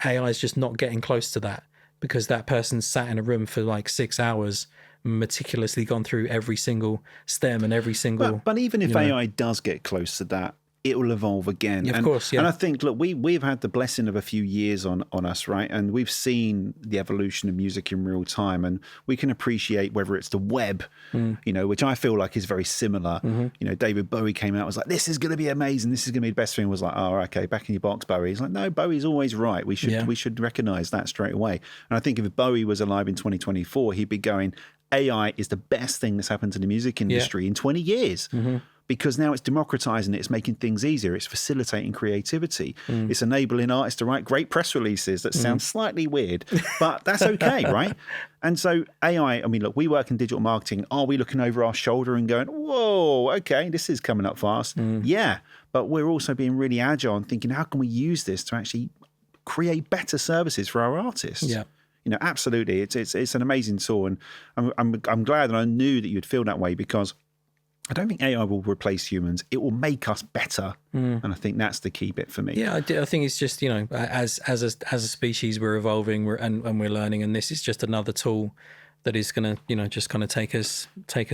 Speaker 1: AI is just not getting close to that, because that person sat in a room for like 6 hours, meticulously gone through every single stem and every single.
Speaker 2: But even if AI does get close to that, it will evolve again.
Speaker 1: Yeah, of course, yeah.
Speaker 2: And I think, look, we've had the blessing of a few years on us, right? And we've seen the evolution of music in real time, and we can appreciate whether it's the web, which I feel like is very similar. David Bowie came out and was like, this is going to be amazing. This is going to be the best thing. Was like, oh, okay, back in your box, Bowie. He's like, no, Bowie's always right. We should recognize that straight away. And I think if Bowie was alive in 2024, he'd be going, AI is the best thing that's happened to the music industry in 20 years. Because now it's democratizing it, it's making things easier, it's facilitating creativity, it's enabling artists to write great press releases that sound slightly weird, but that's okay, right? And so AI, I mean, look, we work in digital marketing. Are we looking over our shoulder and going, whoa, okay, this is coming up fast? Yeah, but we're also being really agile and thinking, how can we use this to actually create better services for our artists?
Speaker 1: Yeah.
Speaker 2: Absolutely. It's an amazing tool, and I'm glad that I knew that you'd feel that way, because I don't think AI will replace humans. It will make us better, and I think that's the key bit for me.
Speaker 1: Yeah, I think it's just as a species we're evolving, and we're learning, and this is just another tool that is going to just kind of take us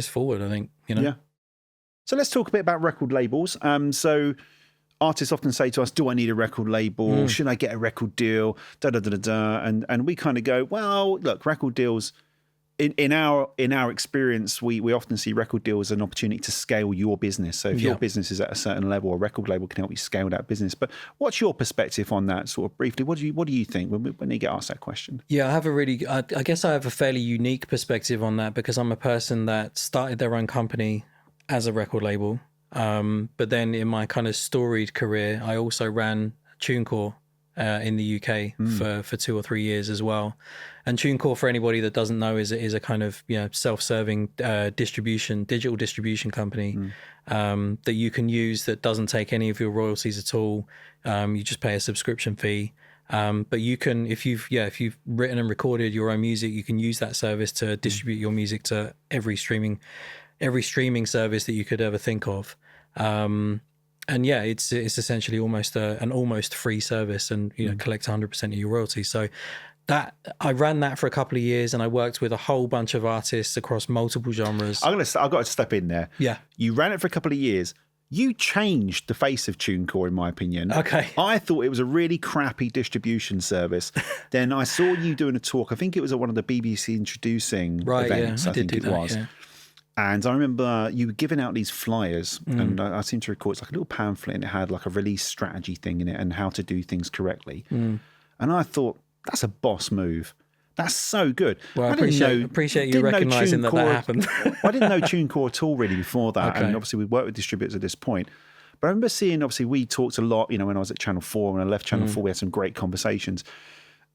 Speaker 1: forward. I think
Speaker 2: Yeah. So let's talk a bit about record labels. So artists often say to us, "Do I need a record label? Should I get a record deal?" And we kind of go, "Well, look, record deals." In our experience, we often see record deals as an opportunity to scale your business. So if your business is at a certain level, a record label can help you scale that business. But what's your perspective on that, sort of briefly? What do you think when you get asked that question?
Speaker 1: Yeah, I guess I have a fairly unique perspective on that, because I'm a person that started their own company as a record label. But then in my kind of storied career, I also ran TuneCore in the UK for 2 or 3 years as well. And TuneCore, for anybody that doesn't know, is a kind of self-serving digital distribution company that you can use, that doesn't take any of your royalties at all. You just pay a subscription fee. But you can, if you've written and recorded your own music, you can use that service to distribute your music to every streaming service that you could ever think of. And yeah, it's essentially almost an almost free service, and collect 100% of your royalties. So that I ran that for a couple of years, and I worked with a whole bunch of artists across multiple genres.
Speaker 2: I've got to step in there.
Speaker 1: Yeah,
Speaker 2: you ran it for a couple of years. You changed the face of TuneCore, in my opinion.
Speaker 1: Okay.
Speaker 2: I thought it was a really crappy distribution service. Then I saw you doing a talk. I think it was at one of the BBC introducing events.
Speaker 1: Yeah,
Speaker 2: I think it was. Yeah. And I remember you were giving out these flyers, and I seem to recall it's like a little pamphlet, and it had like a release strategy thing in it and how to do things correctly. And I thought, that's a boss move. That's so good.
Speaker 1: Well, I appreciate you recognising that happened.
Speaker 2: I didn't know TuneCore at all really before that.
Speaker 1: Okay.
Speaker 2: And obviously we worked with distributors at this point. But I remember seeing, obviously we talked a lot, when I was at Channel 4, when I left Channel 4, we had some great conversations.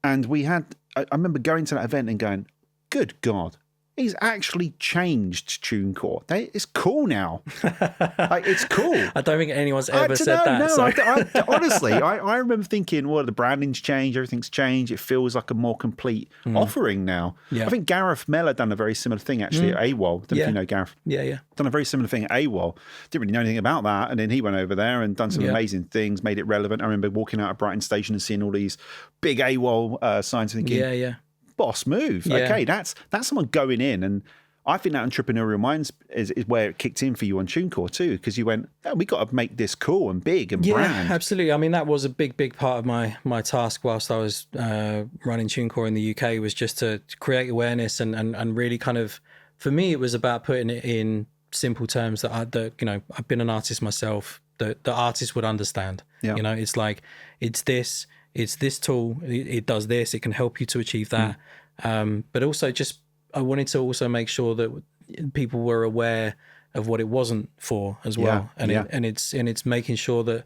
Speaker 2: And I remember going to that event and going, good God, he's actually changed TuneCore. It's cool now. It's cool.
Speaker 1: I don't think anyone's ever said that.
Speaker 2: No,
Speaker 1: so.
Speaker 2: Honestly, I remember thinking, well, the branding's changed, everything's changed. It feels like a more complete offering now. Yeah. I think Gareth Mellor done a very similar thing actually at AWOL. Don't know if you know Gareth.
Speaker 1: Yeah.
Speaker 2: Done a very similar thing at AWOL. Didn't really know anything about that. And then he went over there and done some amazing things, made it relevant. I remember walking out of Brighton Station and seeing all these big AWOL signs and thinking, boss move. Yeah. Okay, that's someone going in, and I think that entrepreneurial mind is where it kicked in for you on TuneCore too, because you went, we got to make this cool and big and brand.
Speaker 1: Yeah, absolutely. I mean, that was a big part of my task whilst I was running TuneCore in the UK, was just to create awareness and really kind of, for me, it was about putting it in simple terms that I've been an artist myself, that the artist would understand. Yeah. It's like, it's this tool, it does this, it can help you to achieve that. But also I wanted to also make sure that people were aware of what it wasn't for as well. It's making sure that,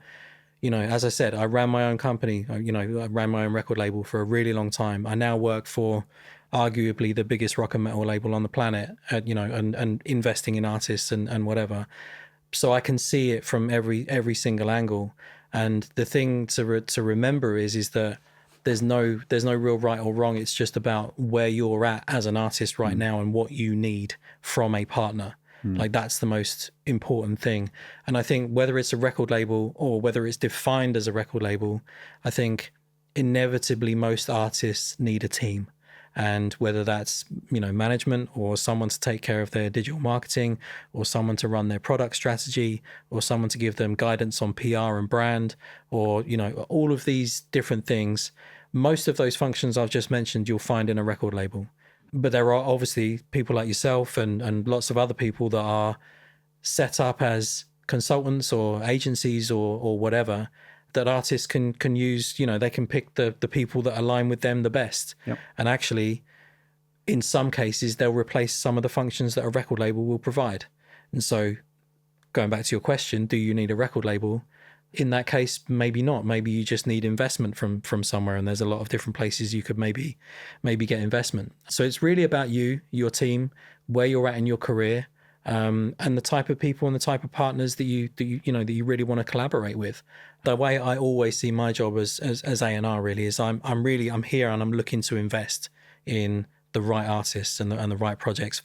Speaker 1: as I said, I ran my own company, I ran my own record label for a really long time. I now work for arguably the biggest rock and metal label on the planet, and investing in artists and whatever. So I can see it from every single angle. And the thing to remember is that there's no real right or wrong. It's just about where you're at as an artist right now and what you need from a partner. Like, that's the most important thing. And I think whether it's a record label or whether it's defined as a record label, I think inevitably most artists need a team. And whether that's, management, or someone to take care of their digital marketing, or someone to run their product strategy, or someone to give them guidance on PR and brand, or, all of these different things, most of those functions I've just mentioned, you'll find in a record label. But there are obviously people like yourself and lots of other people that are set up as consultants or agencies or whatever, that artists can use. They can pick the people that align with them the best.
Speaker 2: Yep.
Speaker 1: And actually, in some cases, they'll replace some of the functions that a record label will provide. And so, going back to your question, do you need a record label? In that case, maybe not. Maybe you just need investment from somewhere, and there's a lot of different places you could maybe get investment. So it's really about you, your team, where you're at in your career, and the type of people and the type of partners that you really want to collaborate with. The way I always see my job as A&R really is I'm here and I'm looking to invest in the right artists and the right projects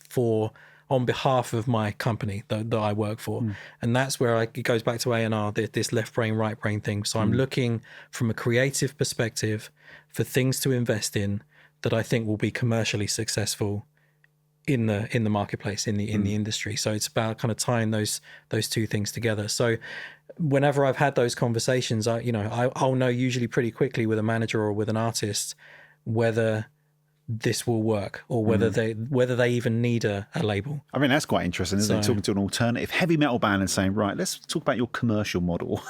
Speaker 1: on behalf of my company that I work for. And that's where it goes back to A&R, this left brain, right brain thing. So I'm looking from a creative perspective for things to invest in that I think will be commercially successful in the marketplace, in the industry. So it's about kind of tying those two things together. So whenever I've had those conversations, I'll know usually pretty quickly with a manager or with an artist whether this will work or whether they even need a label.
Speaker 2: I mean, that's quite interesting, isn't it? Talking to an alternative heavy metal band and saying, right, let's talk about your commercial model.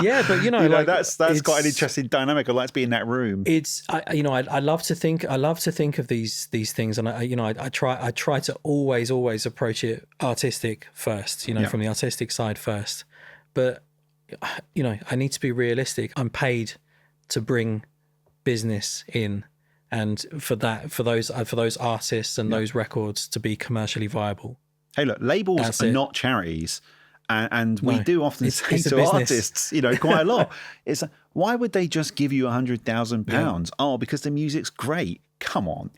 Speaker 1: yeah, but
Speaker 2: that's quite an interesting dynamic. I like to be in that room.
Speaker 1: I love to think of these things, and I try to always approach it artistic first, from the artistic side first. But I need to be realistic. I'm paid to bring business in, and for those artists and those records to be commercially viable.
Speaker 2: Hey, look, labels are not charities, and we do often say to artists, quite a lot. It's why would they just give you £100,000? Yeah. Oh, because the music's great. Come on,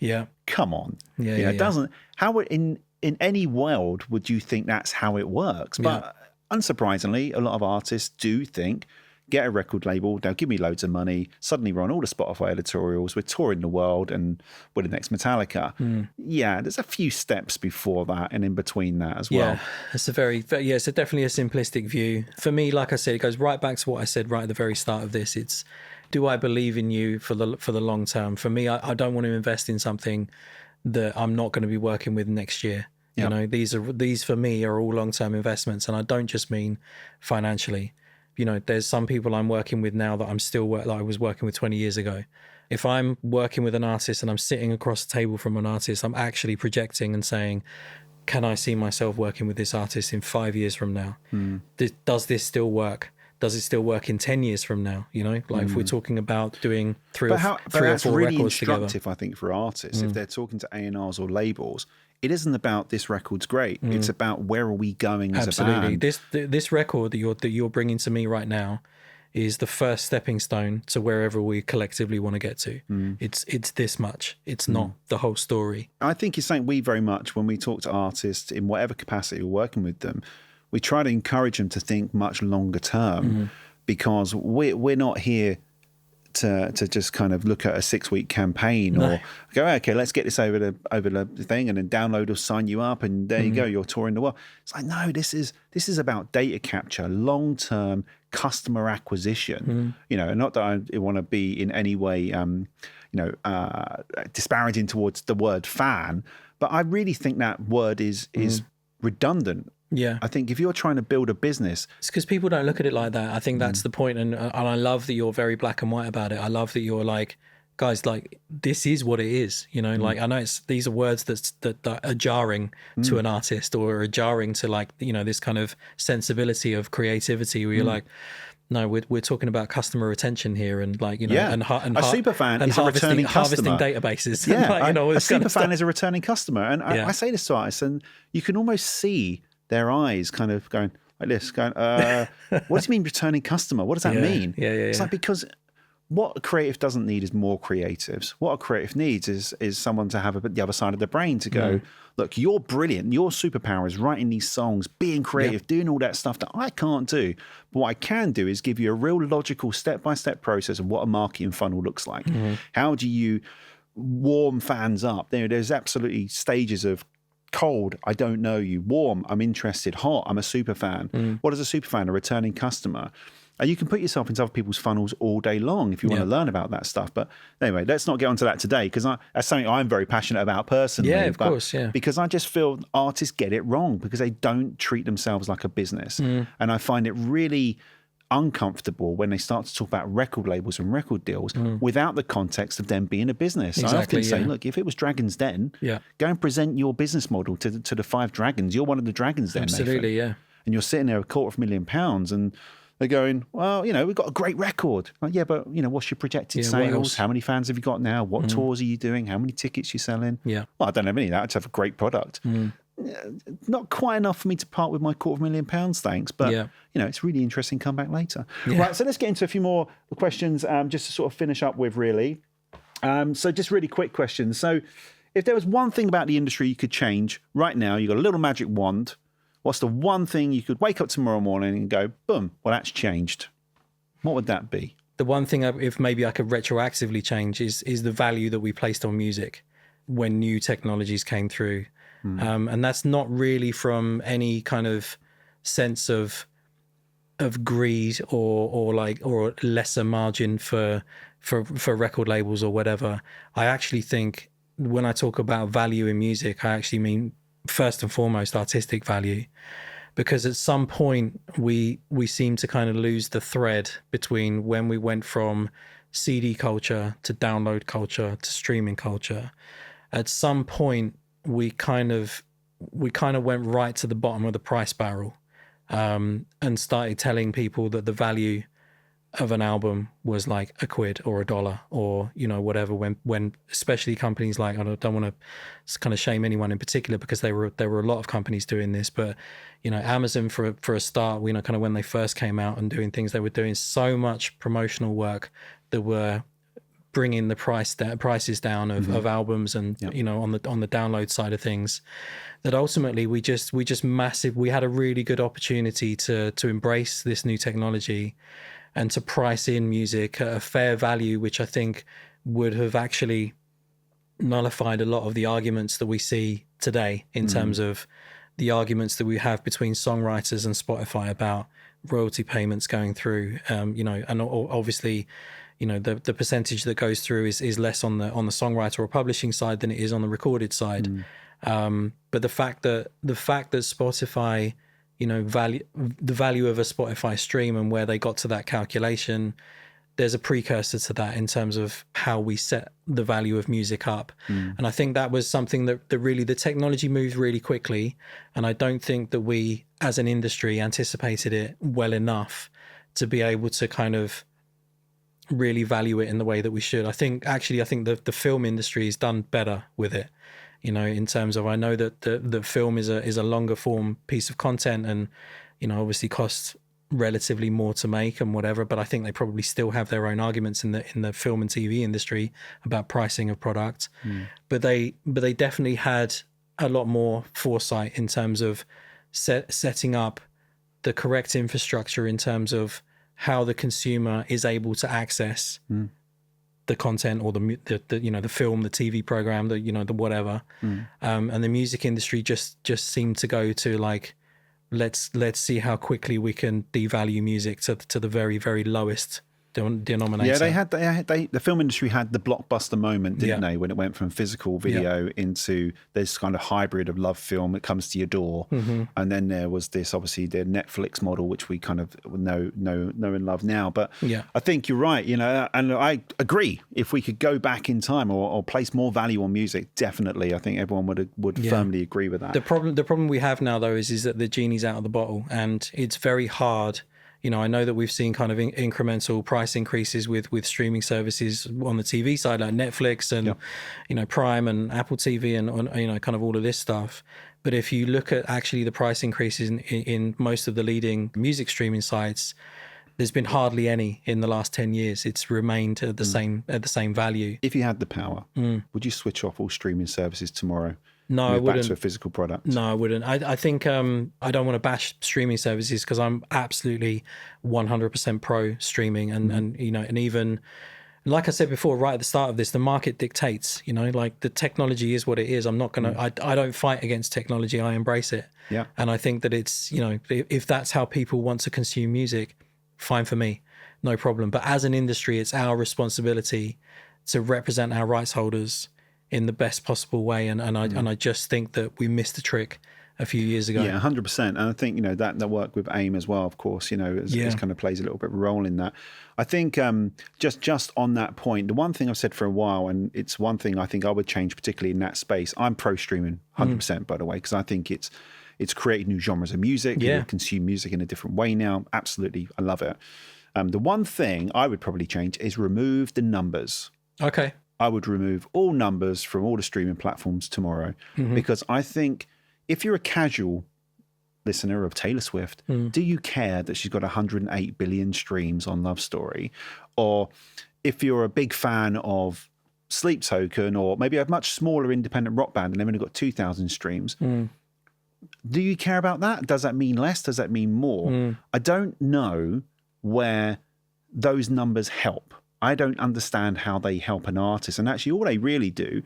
Speaker 2: come on. It doesn't. How in any world would you think that's how it works? But unsurprisingly, a lot of artists do think, get a record label, they'll give me loads of money, suddenly we're on all the Spotify editorials, we're touring the world, and we're the next Metallica. Yeah, there's a few steps before that and in between that as well.
Speaker 1: It's it's definitely a simplistic view. For me, like I said, it goes right back to what I said right at the very start of this. It's, do I believe in you for the long term? For me, I don't want to invest in something that I'm not going to be working with next year. Yep. These for me are all long-term investments, and I don't just mean financially. There's some people I'm working with now that I'm still that I was working with 20 years ago. If I'm working with an artist and I'm sitting across the table from an artist, I'm actually projecting and saying, can I see myself working with this artist in 5 years from now? Does this still work? Does it still work in 10 years from now? If we're talking about doing three or four
Speaker 2: really
Speaker 1: records together.
Speaker 2: Really instructive, I think, for artists. If they're talking to A&Rs or labels, it isn't about this record's great. It's about where are we going as a band.
Speaker 1: This record that you're bringing to me right now is the first stepping stone to wherever we collectively want to get to. It's this much. It's not the whole story.
Speaker 2: I think it's something we very much, when we talk to artists in whatever capacity we're working with them, we try to encourage them to think much longer term, because we're not here to just kind of look at a 6-week campaign or go, okay, let's get this over the thing, and then download or sign you up, and there you go, you're touring the world. It's like, no, this is about data capture, long-term customer acquisition. Not that I want to be in any way disparaging towards the word fan, but I really think that word is redundant.
Speaker 1: Yeah,
Speaker 2: I think if you're trying to build a business,
Speaker 1: it's because people don't look at it like that. I think that's the point, and I love that you're very black and white about it. I love that you're like, guys, like, this is what it is. Like, I know these are words that are jarring to an artist, or are jarring to this kind of sensibility of creativity, where you're like, no, we're talking about customer retention here, and a superfan is a returning customer. Harvesting databases.
Speaker 2: Yeah, a superfan is a returning customer, and I say this to artists, and you can almost see their eyes kind of going like this, going, what do you mean returning customer? What does that mean? It's like, because what a creative doesn't need is more creatives. What a creative needs is someone to have the other side of the brain to go, look, you're brilliant. Your superpower is writing these songs, being creative, doing all that stuff that I can't do. But what I can do is give you a real logical step-by-step process of what a marketing funnel looks like. How do you warm fans up. There's absolutely stages of cold, I don't know you, warm, I'm interested, hot, I'm a super fan. What is a super fan? A returning customer. And you can put yourself into other people's funnels all day long if you want to learn about that stuff. But anyway, let's not get onto that today, because that's something I'm very passionate about personally.
Speaker 1: Yeah, of course, yeah.
Speaker 2: Because I just feel artists get it wrong because they don't treat themselves like a business. And I find it really uncomfortable when they start to talk about record labels and record deals without the context of them being a business.
Speaker 1: Exactly,
Speaker 2: I often say, look, if it was Dragon's Den, go and present your business model to the 5 dragons. You're one of the dragons there,
Speaker 1: Absolutely,
Speaker 2: Nathan.
Speaker 1: yeah.
Speaker 2: And you're sitting there £250,000 and they're going, well, we've got a great record. Like, yeah, but, what's your projected sales? How many fans have you got now? What tours are you doing? How many tickets you're selling?
Speaker 1: Yeah.
Speaker 2: Well, I don't have any of that. I just have a great product. Not quite enough for me to part with my £250,000, thanks. But, it's really interesting. Come back later. Yeah. Right, so let's get into a few more questions just to sort of finish up with, really. So just really quick questions. So if there was one thing about the industry you could change right now, you got a little magic wand, what's the one thing you could wake up tomorrow morning and go, boom, well, that's changed? What would that be?
Speaker 1: The one thing, if maybe I could retroactively change, is the value that we placed on music when new technologies came through. And that's not really from any kind of sense of greed or lesser margin for record labels or whatever. I actually think when I talk about value in music, I actually mean first and foremost artistic value, because at some point we seem to kind of lose the thread between when we went from CD culture to download culture to streaming culture. At some point we kind of went right to the bottom of the price barrel, and started telling people that the value of an album was like £1 or $1 or whatever, when especially companies like, I don't want to kind of shame anyone in particular, because there were a lot of companies doing this, but Amazon for a start, kind of when they first came out and doing things, they were doing so much promotional work that were bringing the prices down of albums and on the download side of things, that ultimately we had a really good opportunity to embrace this new technology and to price in music at a fair value, which I think would have actually nullified a lot of the arguments that we see today in terms of the arguments that we have between songwriters and Spotify about royalty payments going through, and obviously, the percentage that goes through is less on the songwriter or publishing side than it is on the recorded side. But the fact that Spotify, the value of a Spotify stream and where they got to that calculation, there's a precursor to that in terms of how we set the value of music up. And I think that was something that really, the technology moved really quickly. And I don't think that we as an industry anticipated it well enough to be able to kind of really value it in the way that we should. I think the film industry has done better with it. In terms of, I know that the film is a longer form piece of content and, obviously costs relatively more to make and whatever, but I think they probably still have their own arguments in the film and TV industry about pricing of product. But they definitely had a lot more foresight in terms of setting up the correct infrastructure in terms of how the consumer is able to access the content or the film, the TV program, the whatever, and the music industry just seemed to go to like, let's see how quickly we can devalue music to the very, very lowest denominator.
Speaker 2: Yeah, the film industry had the blockbuster moment, didn't they, when it went from physical video into this kind of hybrid of love film that comes to your door. And then there was this, obviously, the Netflix model, which we kind of know and love now. But I think you're right, and I agree. If we could go back in time or place more value on music, definitely, I think everyone would firmly agree with that.
Speaker 1: The problem we have now, though, is that the genie's out of the bottle, and it's very hard. I know that we've seen kind of incremental price increases with streaming services on the TV side, like Netflix and, Prime and Apple TV and, kind of all of this stuff. But if you look at actually the price increases in most of the leading music streaming sites, there's been hardly any in the last 10 years. It's remained at the same value.
Speaker 2: If you had the power, would you switch off all streaming services tomorrow?
Speaker 1: No, I wouldn't.
Speaker 2: Back to a physical product.
Speaker 1: No, I wouldn't. I think I don't want to bash streaming services because I'm absolutely 100% pro streaming, and even like I said before, right at the start of this, the market dictates, you know, like the technology is what it is. I'm not going to, I don't fight against technology. I embrace it.
Speaker 2: Yeah.
Speaker 1: And I think that it's, you know, if that's how people want to consume music, fine for me, no problem. But as an industry, it's our responsibility to represent our rights holders in the best possible way. And I just think that we missed the trick a few years ago.
Speaker 2: Yeah, 100%. And I think, you know, that work with AIM as well, of course, you know, is kind of plays a little bit of a role in that. I think just on that point, the one thing I've said for a while, and it's one thing I think I would change, particularly in that space, I'm pro-streaming 100%, by the way, because I think it's created new genres of music.
Speaker 1: Yeah.
Speaker 2: You consume music in a different way now. Absolutely. I love it. The one thing I would probably change is remove the numbers.
Speaker 1: Okay.
Speaker 2: I would remove all numbers from all the streaming platforms tomorrow, because I think if you're a casual listener of Taylor Swift, do you care that she's got 108 billion streams on Love Story? Or if you're a big fan of Sleep Token, or maybe a much smaller independent rock band and they've only got 2,000 streams, do you care about that? Does that mean less? Does that mean more? I don't know where those numbers help. I don't understand how they help an artist. And actually all they really do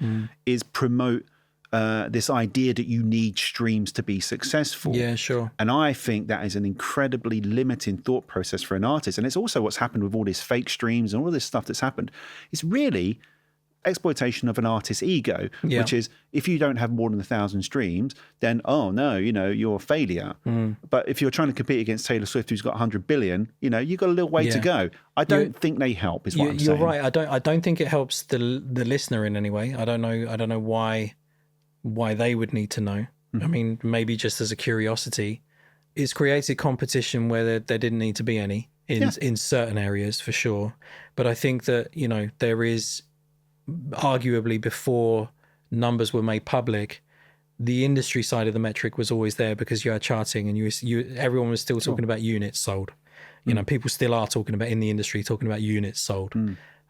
Speaker 2: is promote this idea that you need streams to be successful.
Speaker 1: Yeah, sure.
Speaker 2: And I think that is an incredibly limiting thought process for an artist. And it's also what's happened with all these fake streams and all this stuff that's happened. It's really exploitation of an artist's ego, which is if you don't have more than 1,000 streams, then, oh no, you know, you're a failure. But if you're trying to compete against Taylor Swift, who's got 100 billion, you know, you've got a little way to go. I don't think they help, is what I'm saying.
Speaker 1: You're right. I don't think it helps the listener in any way. I don't know why they would need to know. I mean, maybe just as a curiosity. It's created competition where there didn't need to be any in certain areas for sure. But I think that, you know, there is arguably before numbers were made public, the industry side of the metric was always there because you had charting and everyone was still talking about units sold. You know, people still are talking about in the industry, talking about units sold.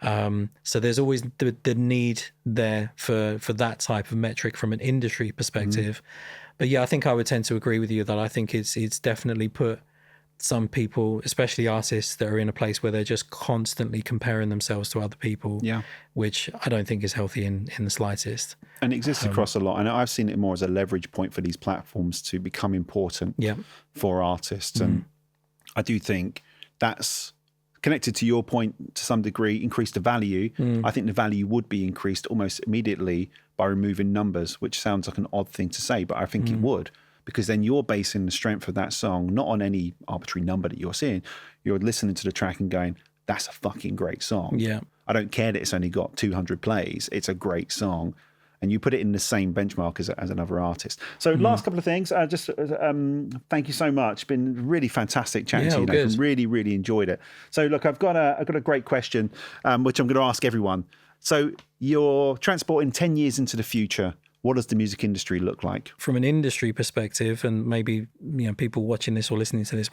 Speaker 1: So there's always the need there for that type of metric from an industry perspective. But yeah, I think I would tend to agree with you that I think it's definitely put some people, especially artists, that are in a place where they're just constantly comparing themselves to other people, which I don't think is healthy in the slightest.
Speaker 2: And it exists across a lot. And I've seen it more as a leverage point for these platforms to become important for artists. And I do think that's connected to your point to some degree, increase the value. I think the value would be increased almost immediately by removing numbers, which sounds like an odd thing to say, but I think it would. Because then you're basing the strength of that song not on any arbitrary number that you're seeing. You're listening to the track and going, that's a fucking great song. Yeah. I don't care that it's only got 200 plays. It's a great song. And you put it in the same benchmark as another artist. So last couple of things. Thank you so much. Been really fantastic chatting to you, Nathan. Really, really enjoyed it. So look, I've got a great question, which I'm going to ask everyone. So you're transporting 10 years into the future. What does the music industry look like?
Speaker 1: From an industry perspective, and maybe people watching this or listening to this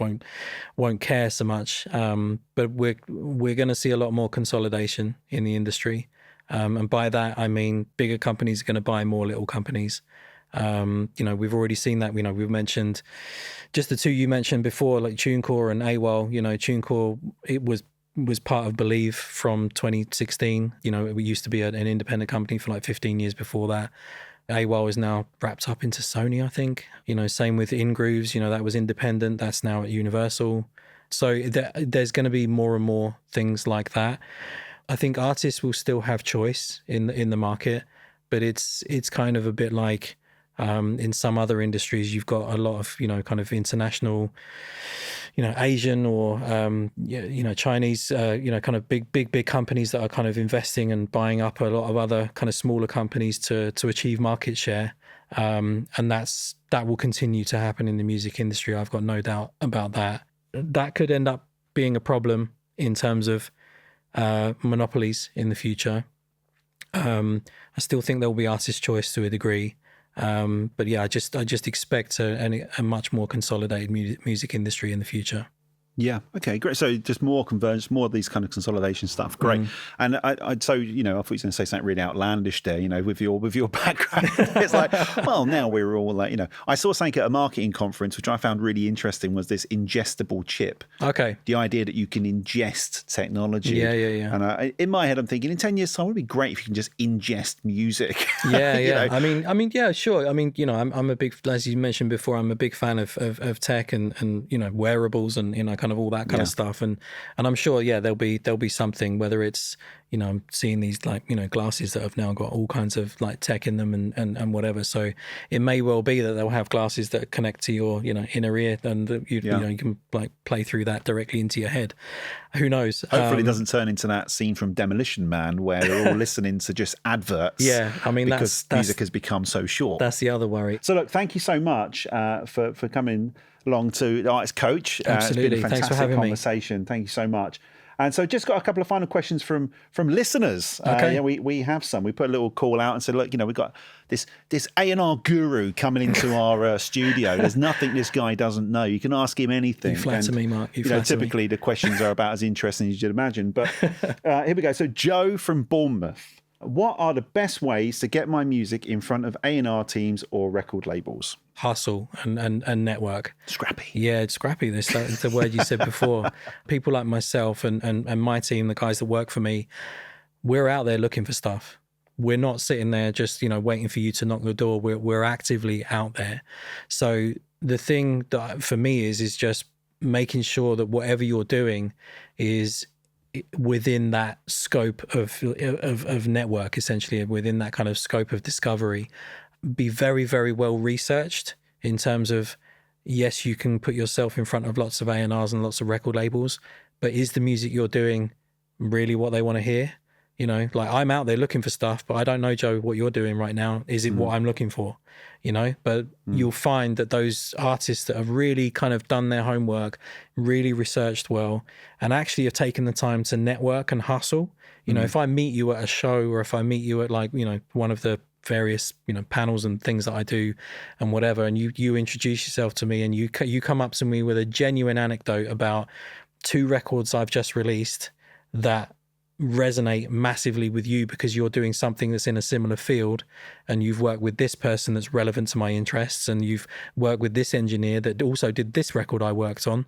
Speaker 1: won't care so much, but we're going to see a lot more consolidation in the industry, and by that I mean bigger companies are going to buy more little companies. We've already seen that. We've mentioned just the two you mentioned before, like TuneCore and AWOL. TuneCore, it was part of Believe from 2016. It used to be an independent company for like 15 years before that. AWOL is now wrapped up into Sony, I think. Same with InGrooves, that was independent. That's now at Universal. So there's going to be more and more things like that. I think artists will still have choice in the market, but it's kind of a bit like in some other industries, you've got a lot of, kind of international, Asian or, Chinese, kind of big companies that are kind of investing and buying up a lot of other kind of smaller companies to achieve market share. And that will continue to happen in the music industry. I've got no doubt about that. That could end up being a problem in terms of monopolies in the future. I still think there will be artist choice to a degree. But yeah, I just expect a much more consolidated music industry in the future.
Speaker 2: Yeah. Okay. Great. So just more convergence, more of these kind of consolidation stuff. Great. And I so I thought you were going to say something really outlandish there. With your background, it's like, well, now we're all like, I saw something at a marketing conference which I found really interesting was this ingestible chip.
Speaker 1: Okay.
Speaker 2: The idea that you can ingest technology.
Speaker 1: Yeah.
Speaker 2: And in my head, I'm thinking in 10 years' time, it would be great if you can just ingest music.
Speaker 1: Yeah. I mean, yeah, sure. I mean, I'm a big, as you mentioned before, I'm a big fan of tech and wearables and kind of all that kind of stuff, and I'm sure there'll be something, whether it's I'm seeing these like glasses that have now got all kinds of like tech in them and whatever, so it may well be that they'll have glasses that connect to your inner ear and that you can like play through that directly into your head. Who knows?
Speaker 2: Hopefully it doesn't turn into that scene from Demolition Man where they're all listening to just adverts.
Speaker 1: Yeah, I mean
Speaker 2: because music has become so short.
Speaker 1: That's the other worry.
Speaker 2: So look, thank you so much for coming along to the Artist Coach.
Speaker 1: Absolutely.
Speaker 2: It's been a fantastic
Speaker 1: Thanks for having
Speaker 2: conversation.
Speaker 1: Me.
Speaker 2: Thank you so much. And so just got a couple of final questions from listeners.
Speaker 1: Okay.
Speaker 2: We have some. We put a little call out and said, look, we've got this A&R guru coming into our studio. There's nothing this guy doesn't know. You can ask him anything.
Speaker 1: You flatter me, Mark.
Speaker 2: Typically the questions are about as interesting as you'd imagine. But here we go. So Joe from Bournemouth. What are the best ways to get my music in front of A&R teams or record labels?
Speaker 1: Hustle and network.
Speaker 2: Scrappy.
Speaker 1: Yeah, it's scrappy. That's the word you said before. People like myself and my team, the guys that work for me, we're out there looking for stuff. We're not sitting there just, waiting for you to knock the door. We're actively out there. So the thing that for me is just making sure that whatever you're doing is within that scope of network, essentially within that kind of scope of discovery. Be very, very well researched in terms of, yes, you can put yourself in front of lots of A&Rs and lots of record labels, but is the music you're doing really what they want to hear? Like I'm out there looking for stuff, but I don't know, Joe, what you're doing right now. Is it what I'm looking for? But you'll find that those artists that have really kind of done their homework, really researched well, and actually have taken the time to network and hustle. If I meet you at a show or if I meet you at like, one of the various, panels and things that I do and whatever, and you introduce yourself to me and you come up to me with a genuine anecdote about 2 records I've just released that resonate massively with you because you're doing something that's in a similar field and you've worked with this person that's relevant to my interests and you've worked with this engineer that also did this record I worked on.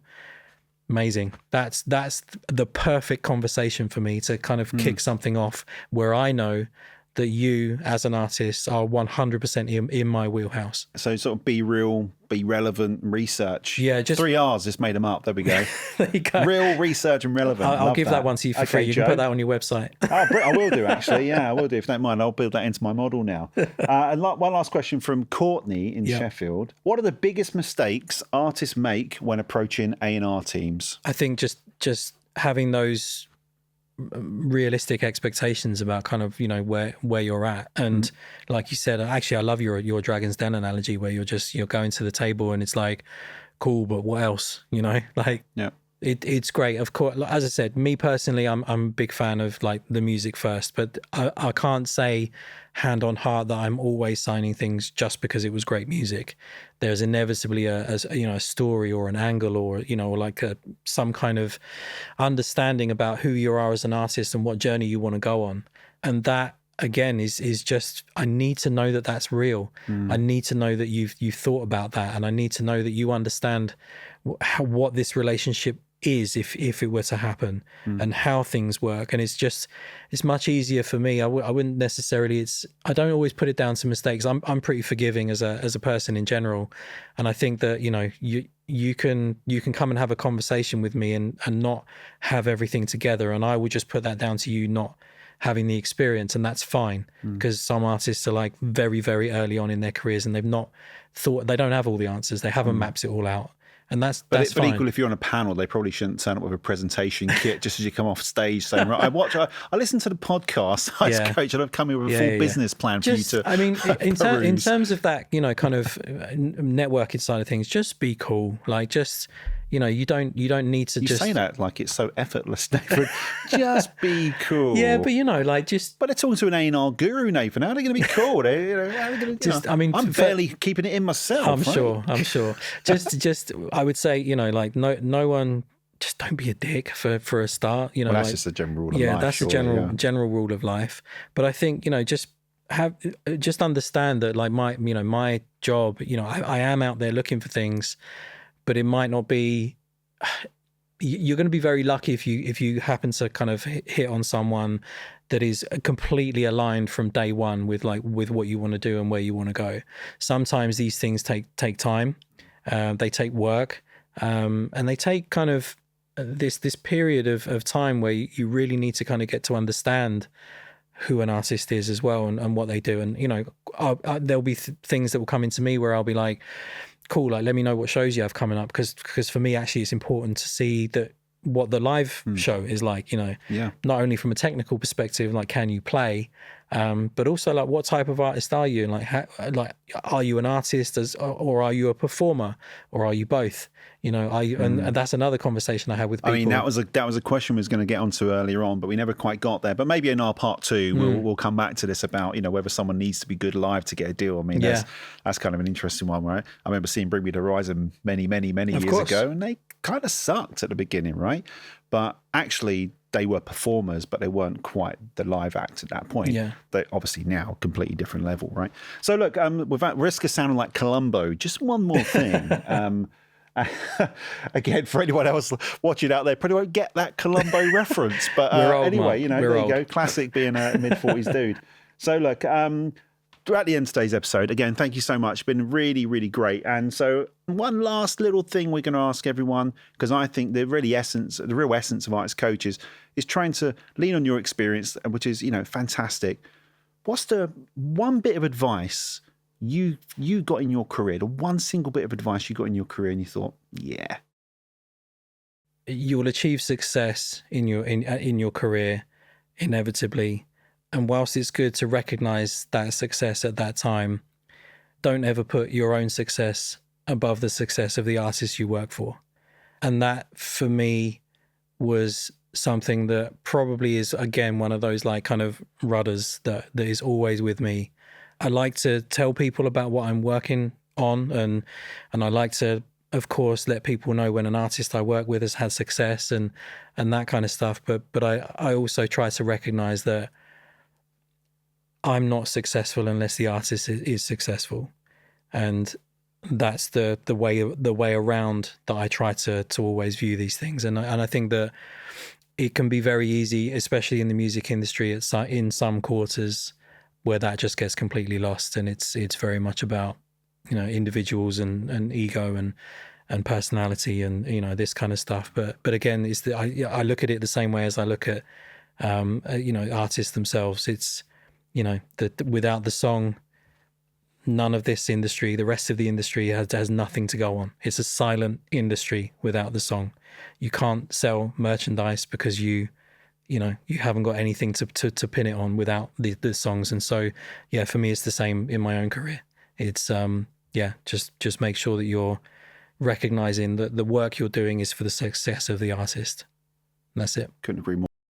Speaker 1: Amazing. That's the perfect conversation for me to kind of kick something off where I know that you as an artist are 100% in my wheelhouse.
Speaker 2: So sort of be real, be relevant, research.
Speaker 1: Yeah, just
Speaker 2: 3 R's, just made them up. There we go.
Speaker 1: There you go.
Speaker 2: Real, research and relevant.
Speaker 1: I'll give that one to you for free. You
Speaker 2: Joe.
Speaker 1: can put that on your website.
Speaker 2: I will do, actually. Yeah, I will do. If you don't mind, I'll build that into my model now. And one last question from Courtney in Sheffield. What are the biggest mistakes artists make when approaching A&R teams?
Speaker 1: I think just having those realistic expectations about kind of where you're at, and like you said, actually I love your Dragon's Den analogy where you're going to the table and it's like, cool, but what else? It's great. Of course, as I said, me personally, I'm a big fan of like the music first, but I can't say hand on heart that I'm always signing things just because it was great music. There's inevitably a story or an angle or like some kind of understanding about who you are as an artist and what journey you want to go on, and that again is just, I need to know that that's real. I need to know that you've thought about that, and I need to know that you understand what this relationship is if it were to happen and how things work. And it's much easier for me. I wouldn't necessarily, I don't always put it down to mistakes. I'm pretty forgiving as a person in general, and I think that you can come and have a conversation with me and not have everything together, and I will just put that down to you not having the experience, and that's fine, because some artists are like very, very early on in their careers and they've not thought, they don't have all the answers, they haven't mapped it all out. And that's fine.
Speaker 2: But equally, if you're on a panel, they probably shouldn't turn up with a presentation kit just as you come off stage saying, right, I listened to the podcast, Coach, and I've come here with a full business plan for you to
Speaker 1: I mean, in terms of that, kind of networking side of things, just be cool. Like, just, you don't need to
Speaker 2: You say that like it's so effortless, Nathan. Just be cool.
Speaker 1: Yeah, but But
Speaker 2: they're talking to an A&R guru, Nathan. How are they going to be cool? How are they going to, I'm barely keeping it in myself.
Speaker 1: I'm sure. Just I would say, like no one just don't be a dick for a start.
Speaker 2: Well, that's just a general rule of life.
Speaker 1: That's the general rule of life. But I think, just understand that, like, my job, I am out there looking for things, but it might not be. You're going to be very lucky if you happen to kind of hit on someone that is completely aligned from day one with what you want to do and where you want to go. Sometimes these things take time, they take work, and they take kind of this period of time where you really need to kind of get to understand who an artist is as well, and what they do. And there'll be things that will come into me where I'll be like, cool, like, let me know what shows you have coming up, because for me, actually, it's important to see that what the live show is like, not only from a technical perspective, like, can you play, but also, like, what type of artist are you, and are you an artist or are you a performer, or are you both? Are you, and that's another conversation I had with people.
Speaker 2: I mean, that was a question we was going to get onto earlier on, but we never quite got there. But maybe in our part 2, we'll come back to this about whether someone needs to be good live to get a deal. I mean, that's kind of an interesting one, right? I remember seeing Bring Me the Horizon many years ago, and they kind of sucked at the beginning, right? But actually, they were performers, but they weren't quite the live act at that point. Yeah. They obviously now completely different level, right? So look, without risk of sounding like Columbo, just one more thing. Again, for anyone else watching out there, probably won't get that Columbo reference. But anyway, there you go. Classic being a mid-40s dude. So look, throughout the end of today's episode, again, thank you so much. It's been really, really great. And so one last little thing we're going to ask everyone, because I think the real essence of artist coaches is trying to lean on your experience, which is, fantastic. What's the one bit of advice you got in your career, the one single bit of advice you got in your career and you thought, yeah?
Speaker 1: You'll achieve success in your career inevitably. And whilst it's good to recognize that success at that time, don't ever put your own success above the success of the artist you work for. And that, for me, was something that probably is, again, one of those like kind of rudders that is always with me. I like to tell people about what I'm working on, and I like to, of course, let people know when an artist I work with has had success and that kind of stuff. But I also try to recognize that I'm not successful unless the artist is successful, and that's the way around that I try to always view these things. And I think that it can be very easy, especially in the music industry, in some quarters, where that just gets completely lost, and it's very much about individuals and ego and personality and this kind of stuff. But again, I look at it the same way as I look at artists themselves. It's without the song, none of this industry, the rest of the industry has nothing to go on. It's a silent industry without the song. You can't sell merchandise because you haven't got anything to pin it on without the songs. And so, for me, it's the same in my own career. It's, just make sure that you're recognizing that the work you're doing is for the success of the artist. And that's it.
Speaker 2: Couldn't agree more.